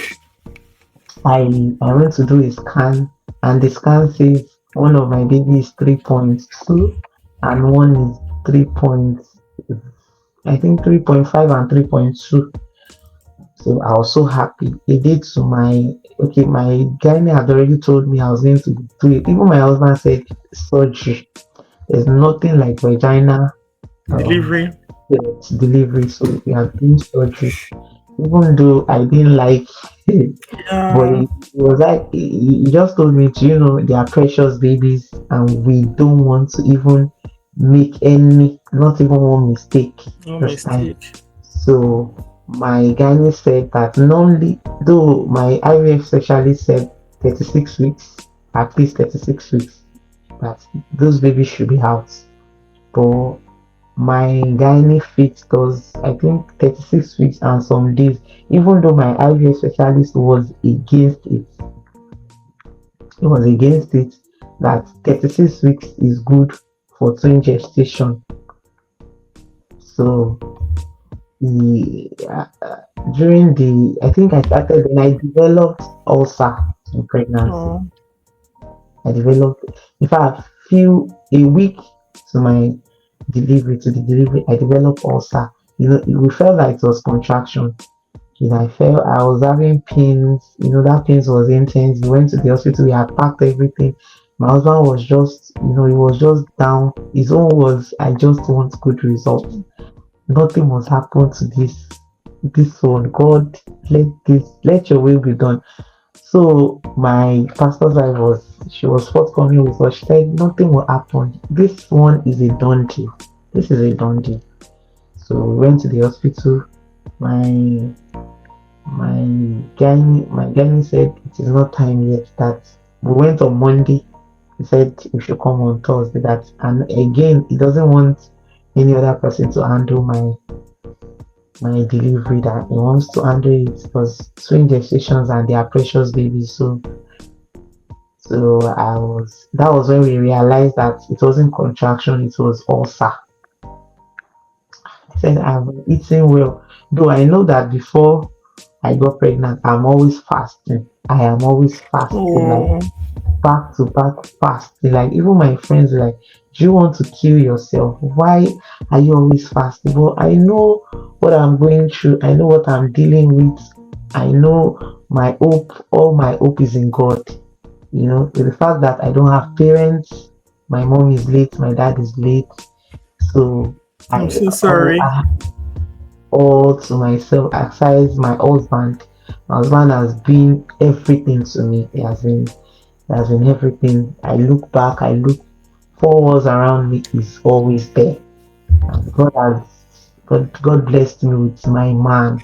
I went to do a scan, and the scan says one of my baby is 3.2 and one is 3 point, I think 3.5 and 3.2. So I was so happy. It did to my gynae had already told me I was going to do it. Even my husband said surgery. There's nothing like vagina um Delivery. delivery, so we are doing surgery. Even though I didn't like it, but Yeah. it was like he just told me to, they are precious babies, and we don't want to even make not even one mistake No this time. mistake. So my gynae said that normally, though my IVF specialist said 36 weeks, at least 36 weeks, that those babies should be out. But my gynae fixed us, I think, 36 weeks and some days, even though my IVF specialist was against it. He was against it, that 36 weeks is good for twin gestation. So the during the I think I started when I developed ulcer in pregnancy. Oh. I developed, in fact, a week to my delivery, I developed ulcer. We felt like it was contraction. I felt I was having pains. That pains was intense. We went to the hospital. We had packed everything. My husband was just, he was just down. His own was, I just want good results. Nothing must happen to this one. God, let your will be done. So my pastor's wife she was forthcoming with us. She said nothing will happen. This one is a done deal. This is a done deal. So we went to the hospital. My my gynae said it is not time yet. That we went on Monday. He said we should come on Thursday. That, and again, he doesn't want any other person to handle my delivery, that he wants to handle it, because twin gestations and they are precious babies. So that was when we realized that it wasn't contraction, it was ulcer. I said I've been eating well, though I know that before I got pregnant, I'm always fasting. I am always fasting, like Oh. back to back fasting. Like even my friends were like, "Do you want to kill yourself? Why are you always fasting?" But I know what I'm going through. I know what I'm dealing with. I know my hope. All my hope is in God. With the fact that I don't have parents. My mom is late. My dad is late. So I'm I so sorry. I all to myself, aside my husband. My husband has been everything to me. He has been everything. I look back, I look, 4 walls around me is always there. And God blessed me with my man.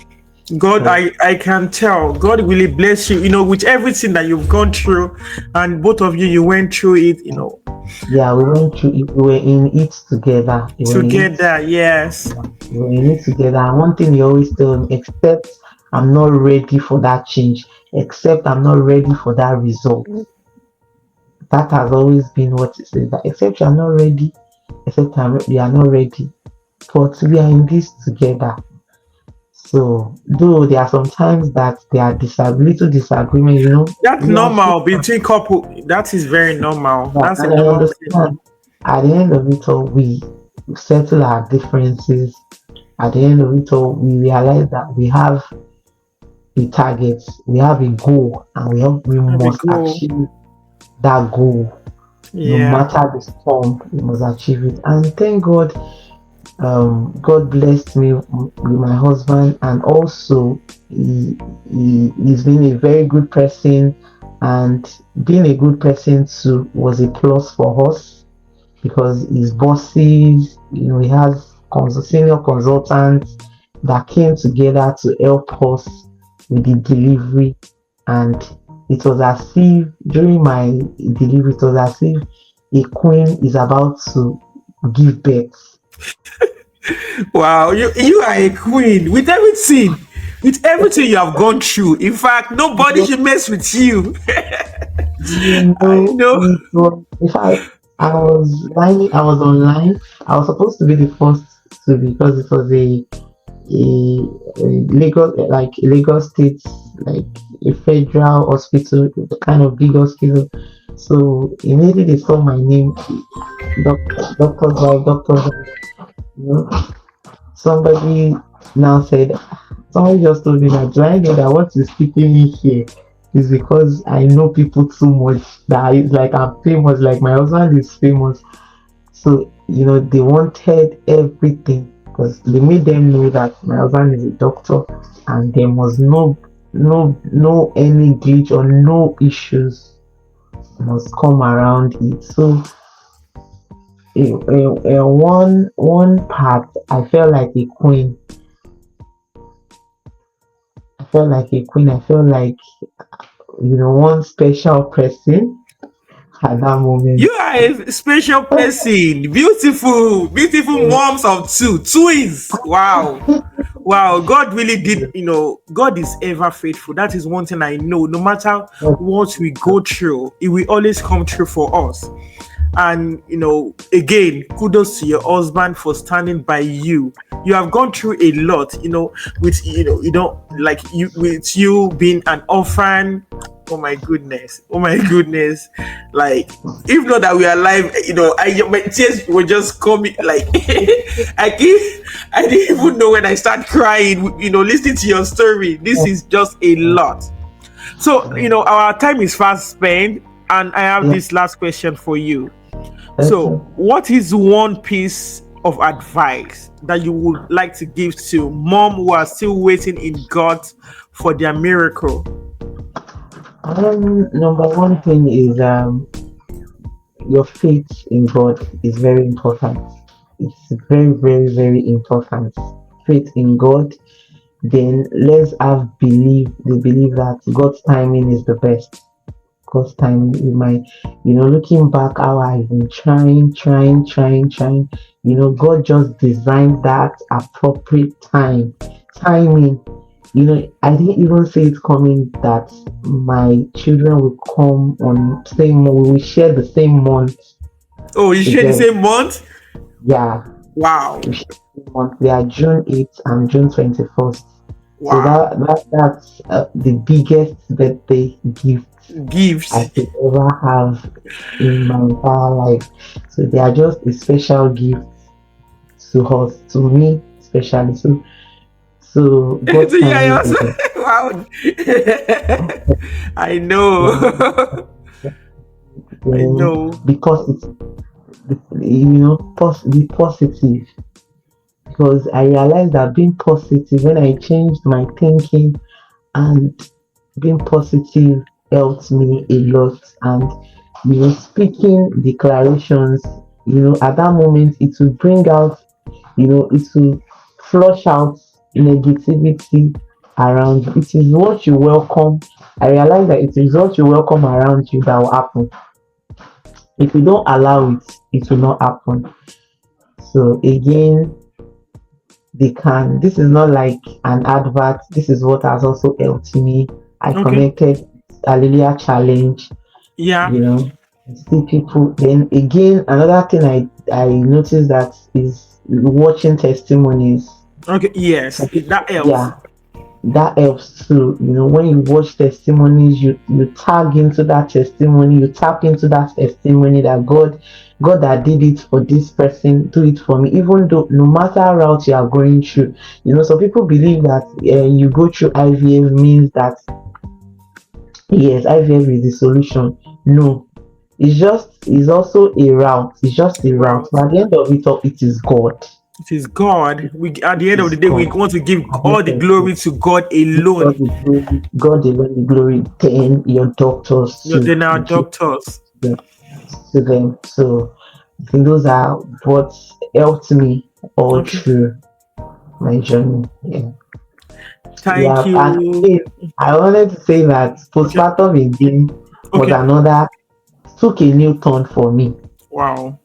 God, So I can tell. God really bless you, with everything that you've gone through, and both of you went through it, Yeah, we went through it. We were in it together. We were in it. Together, yes. We were in it together. And one thing you always tell me, except I'm not ready for that change, except I'm not ready for that result. That has always been what it says. That except you're not ready, you are not ready. But we are in this together. So though there are some times that there are little disagreement, That's we are normal human. between couple. That is very normal. Yeah, That's a and I normal thing. understand. At the end of it all, we settle our differences. At the end of it all, we realize that we have a target, we have a goal, and we There we must go. achieve that goal. No Yeah. matter the storm, we must achieve it. And thank God, God blessed me with my husband, and also he's been a very good person, and being a good person too was a plus for us because his bosses, he has senior consultants that came together to help us with the delivery. And it was as if during my delivery, it was as if a queen is about to give birth. Wow, you are a queen with everything you have gone through. In fact, nobody should mess with you. I know. It was, if I was online. I was supposed to be the first to, because it was a Lagos, like Lagos State, like a federal hospital, the kind of big hospital. So immediately they saw my name, doctor's wife, doctor's wife, you know. Somebody now said, somebody just told me that, do I know that what is keeping me here is because I know people too much, that it's like I'm famous, like my husband is famous. So, they wanted everything because they made them know that my husband is a doctor, and there was no any glitch or no issues must come around it. So in one part, I felt like a queen. I felt like a queen. I felt like, one special person at that moment. You are a special person. Beautiful, beautiful Yeah. moms of two, twins. Wow. Wow, God really did, God is ever faithful. That is one thing I know. No matter what we go through, it will always come true for us. And again, kudos to your husband for standing by you. You have gone through a lot, with you don't like you with you being an orphan. Oh my goodness, oh my goodness. Like, if not that we are alive, my tears were just coming. Like, I didn't even know when I start crying, listening to your story. This is just a lot. So, our time is fast spent, and I have Yeah. this last question for you. So, Okay. what is one piece of advice that you would like to give to mom who are still waiting in God for their miracle? Number one thing is, your faith in God is very important. It's very, very, very important. Faith in God. Then let's have the belief that God's timing is the best. God's timing, looking back how I've been trying. God just designed that appropriate timing. I didn't even see it coming that my children will come on same month. We will share the same month Oh, you share the together. same month? Yeah, Wow. we share the same month. They are June 8th and June 21st. So Wow. that's the biggest birthday gift I Gifts. could ever have in my entire life. So they are just a special gift to us, to me especially. So So God's yeah, timing is the wow. I best. know. I know. Because it's, be positive, because I realized that being positive, when I changed my thinking, and being positive helped me a lot. And speaking declarations, at that moment it will bring out, it will flush out negativity around you. It is what you welcome. I realize that it is what you welcome around you that will happen. If we don't allow it, it will not happen. So again, they can. This is not like an advert. This is what has also helped me. I Okay. connected with Hallelujah Challenge. Yeah. You know, see people. Then again, another thing I noticed that is watching testimonies. Okay. Yes, Some people, that helps. yeah, that helps too. You know, when you watch testimonies, you tag into that testimony, you tap into that testimony that God that did it for this person, do it for me. Even though no matter how route you are going through, you know, some people believe that you go through IVF means that yes, IVF is the solution. No, it's also a route. It's just a route. Wow. But at the end of it all, it is God. It is God. We at It the end of is the day, we God. want to give At the all end the of it, glory to God give God alone. the glory, God alone the glory, then your doctors too. Then our You give doctors. them to them. So I think those are what helped me all Okay. through my journey. Yeah. Thank Yeah. And you. again, I wanted to say that Okay. postpartum again was Okay. another took a new turn for me. Wow.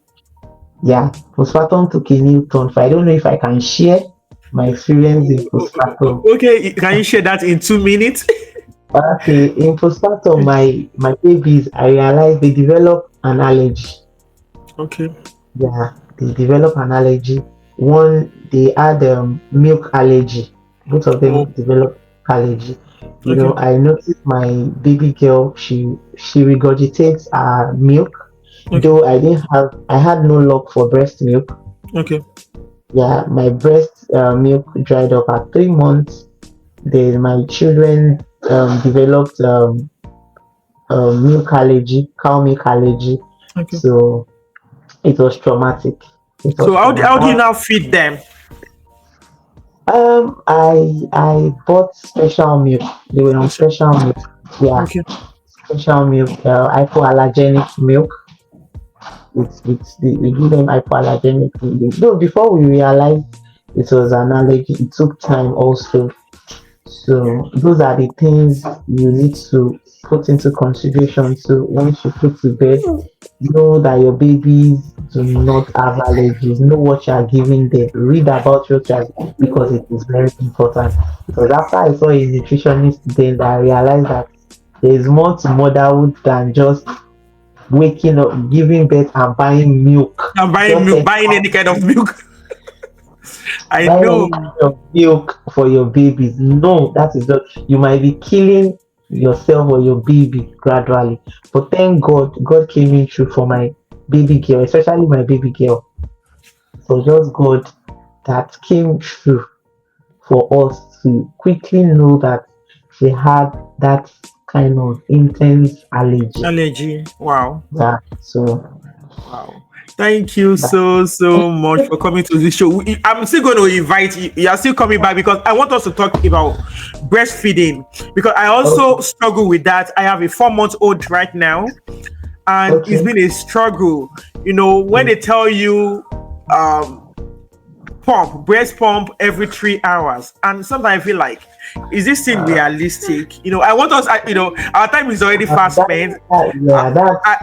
Yeah, postpartum took a new turn. For I don't know if I can share my experience in postpartum. Okay. Can you share that in 2 minutes? Okay, in postpartum, my babies, I realized they develop an allergy. Okay. Yeah, they develop an allergy. One, they had milk allergy. Both of Oh. them developed allergy. You Okay. know, I noticed my baby girl, she regurgitates milk. Okay. Though I had no luck for breast milk. Okay. Yeah, my breast milk dried up at 3 months. Then my children developed milk allergy, cow milk allergy. Okay. So it was traumatic. It So was how do you traumatic. now feed them? I bought special milk. They were on special milk. Yeah, Okay. special milk, hypoallergenic milk. We give them hypoallergenic milk. Though before we realized it was an allergy, it took time also. So those are the things you need to put into consideration. So once you put to bed, know that your babies do not have allergies. Know what you are giving them. Read about your child because it is very important. Because after I saw a nutritionist, then I realized that there is more to motherhood than just waking up, giving birth, and buying milk. I'm buying Just milk, buying any kind of milk. I buy know. any kind of milk for your babies. No, that is not. You might be killing yourself or your baby gradually. But thank God, God came in through for my baby girl, especially my baby girl. So just God that came through for us to quickly know that she had that kind of intense allergy. Allergy. Wow. Yeah. So Wow. Thank you that, so much for coming to this show. I'm still going to invite you. You are still coming back because I want us to talk about breastfeeding because I also okay. struggle with that. I have a 4 month old right now, and it's Okay. been a struggle. You know, when Mm. they tell you um, breast pump every 3 hours, and sometimes I feel like, is this thing realistic? You know, I want us. You know, our time is already fast spent. Uh, Yeah, that's I,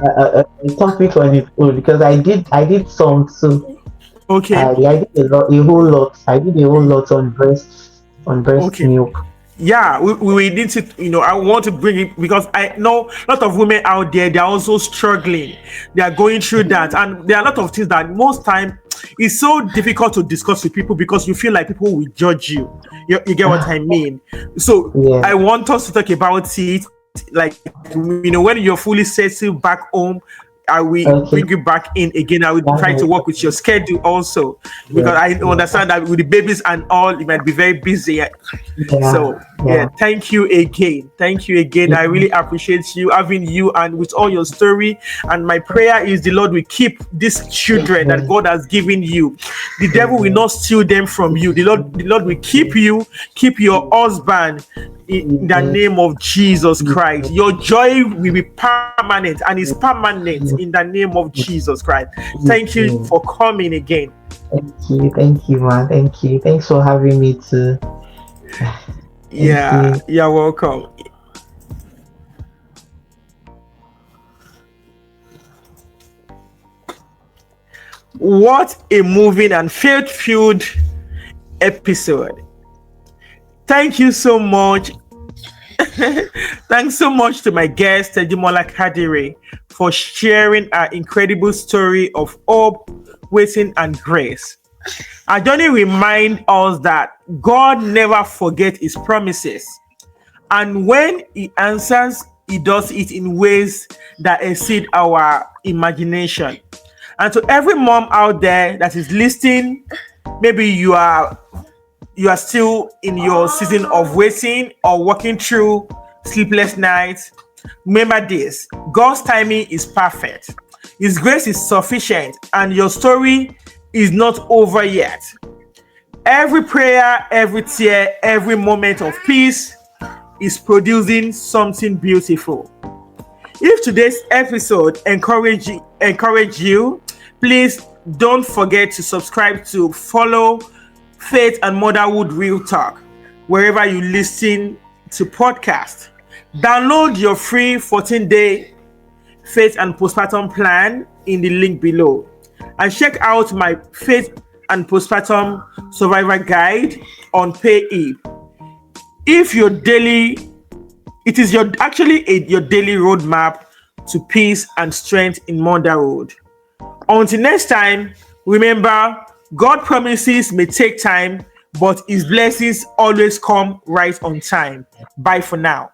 a topic on its own because I did some too. okay. I did a whole lot. I did a whole lot on breast Okay. milk. Yeah, we need to, you know, I want to bring it because I know a lot of women out there, they're also struggling. They are going through that. And there are a lot of things that most time it's so difficult to discuss with people because you feel like people will judge you. You get what I mean? So Yeah. I want us to talk about it. Like, you know, when you're fully settled back home, I will Okay. bring you back in again. I will That's try to very work with your schedule also because yeah. I Yeah. understand that with the babies and all, you might be very busy. Yeah. So yeah, Yeah. thank you again. Thank you again. I really appreciate you having you and with all your story. And my prayer is the Lord will keep these children that God has given you. The devil will not steal them from you. The Lord will keep you, keep your husband in the name of Jesus Christ. Your joy will be permanent and is permanent in the name of Jesus Christ. Thank you for coming again. Thank you, man. Thank you. Thanks for having me too. Thank Yeah, you. you're welcome. What a moving and faith-filled episode. Thank you so much. Thanks so much to my guest, Tejumola Kadiri, for sharing our incredible story of hope, waiting, and grace. Our journey reminds us that God never forgets his promises. And when he answers, he does it in ways that exceed our imagination. And to every mom out there that is listening, maybe you are still in your season of waiting or working through sleepless nights. Remember this: God's timing is perfect, his grace is sufficient, and your story is not over yet. Every prayer, every tear, every moment of peace is producing something beautiful. If today's episode encourage you, please don't forget to subscribe to follow Faith and Motherhood Real Talk wherever you listen to podcasts. Download your free 14-day Faith and Postpartum plan in the link below, and check out my Faith and Postpartum Survivor Guide on Payip. If your daily It is your daily roadmap to peace and strength in motherhood. Until next time, remember, God promises may take time, but his blessings always come right on time. Bye for now.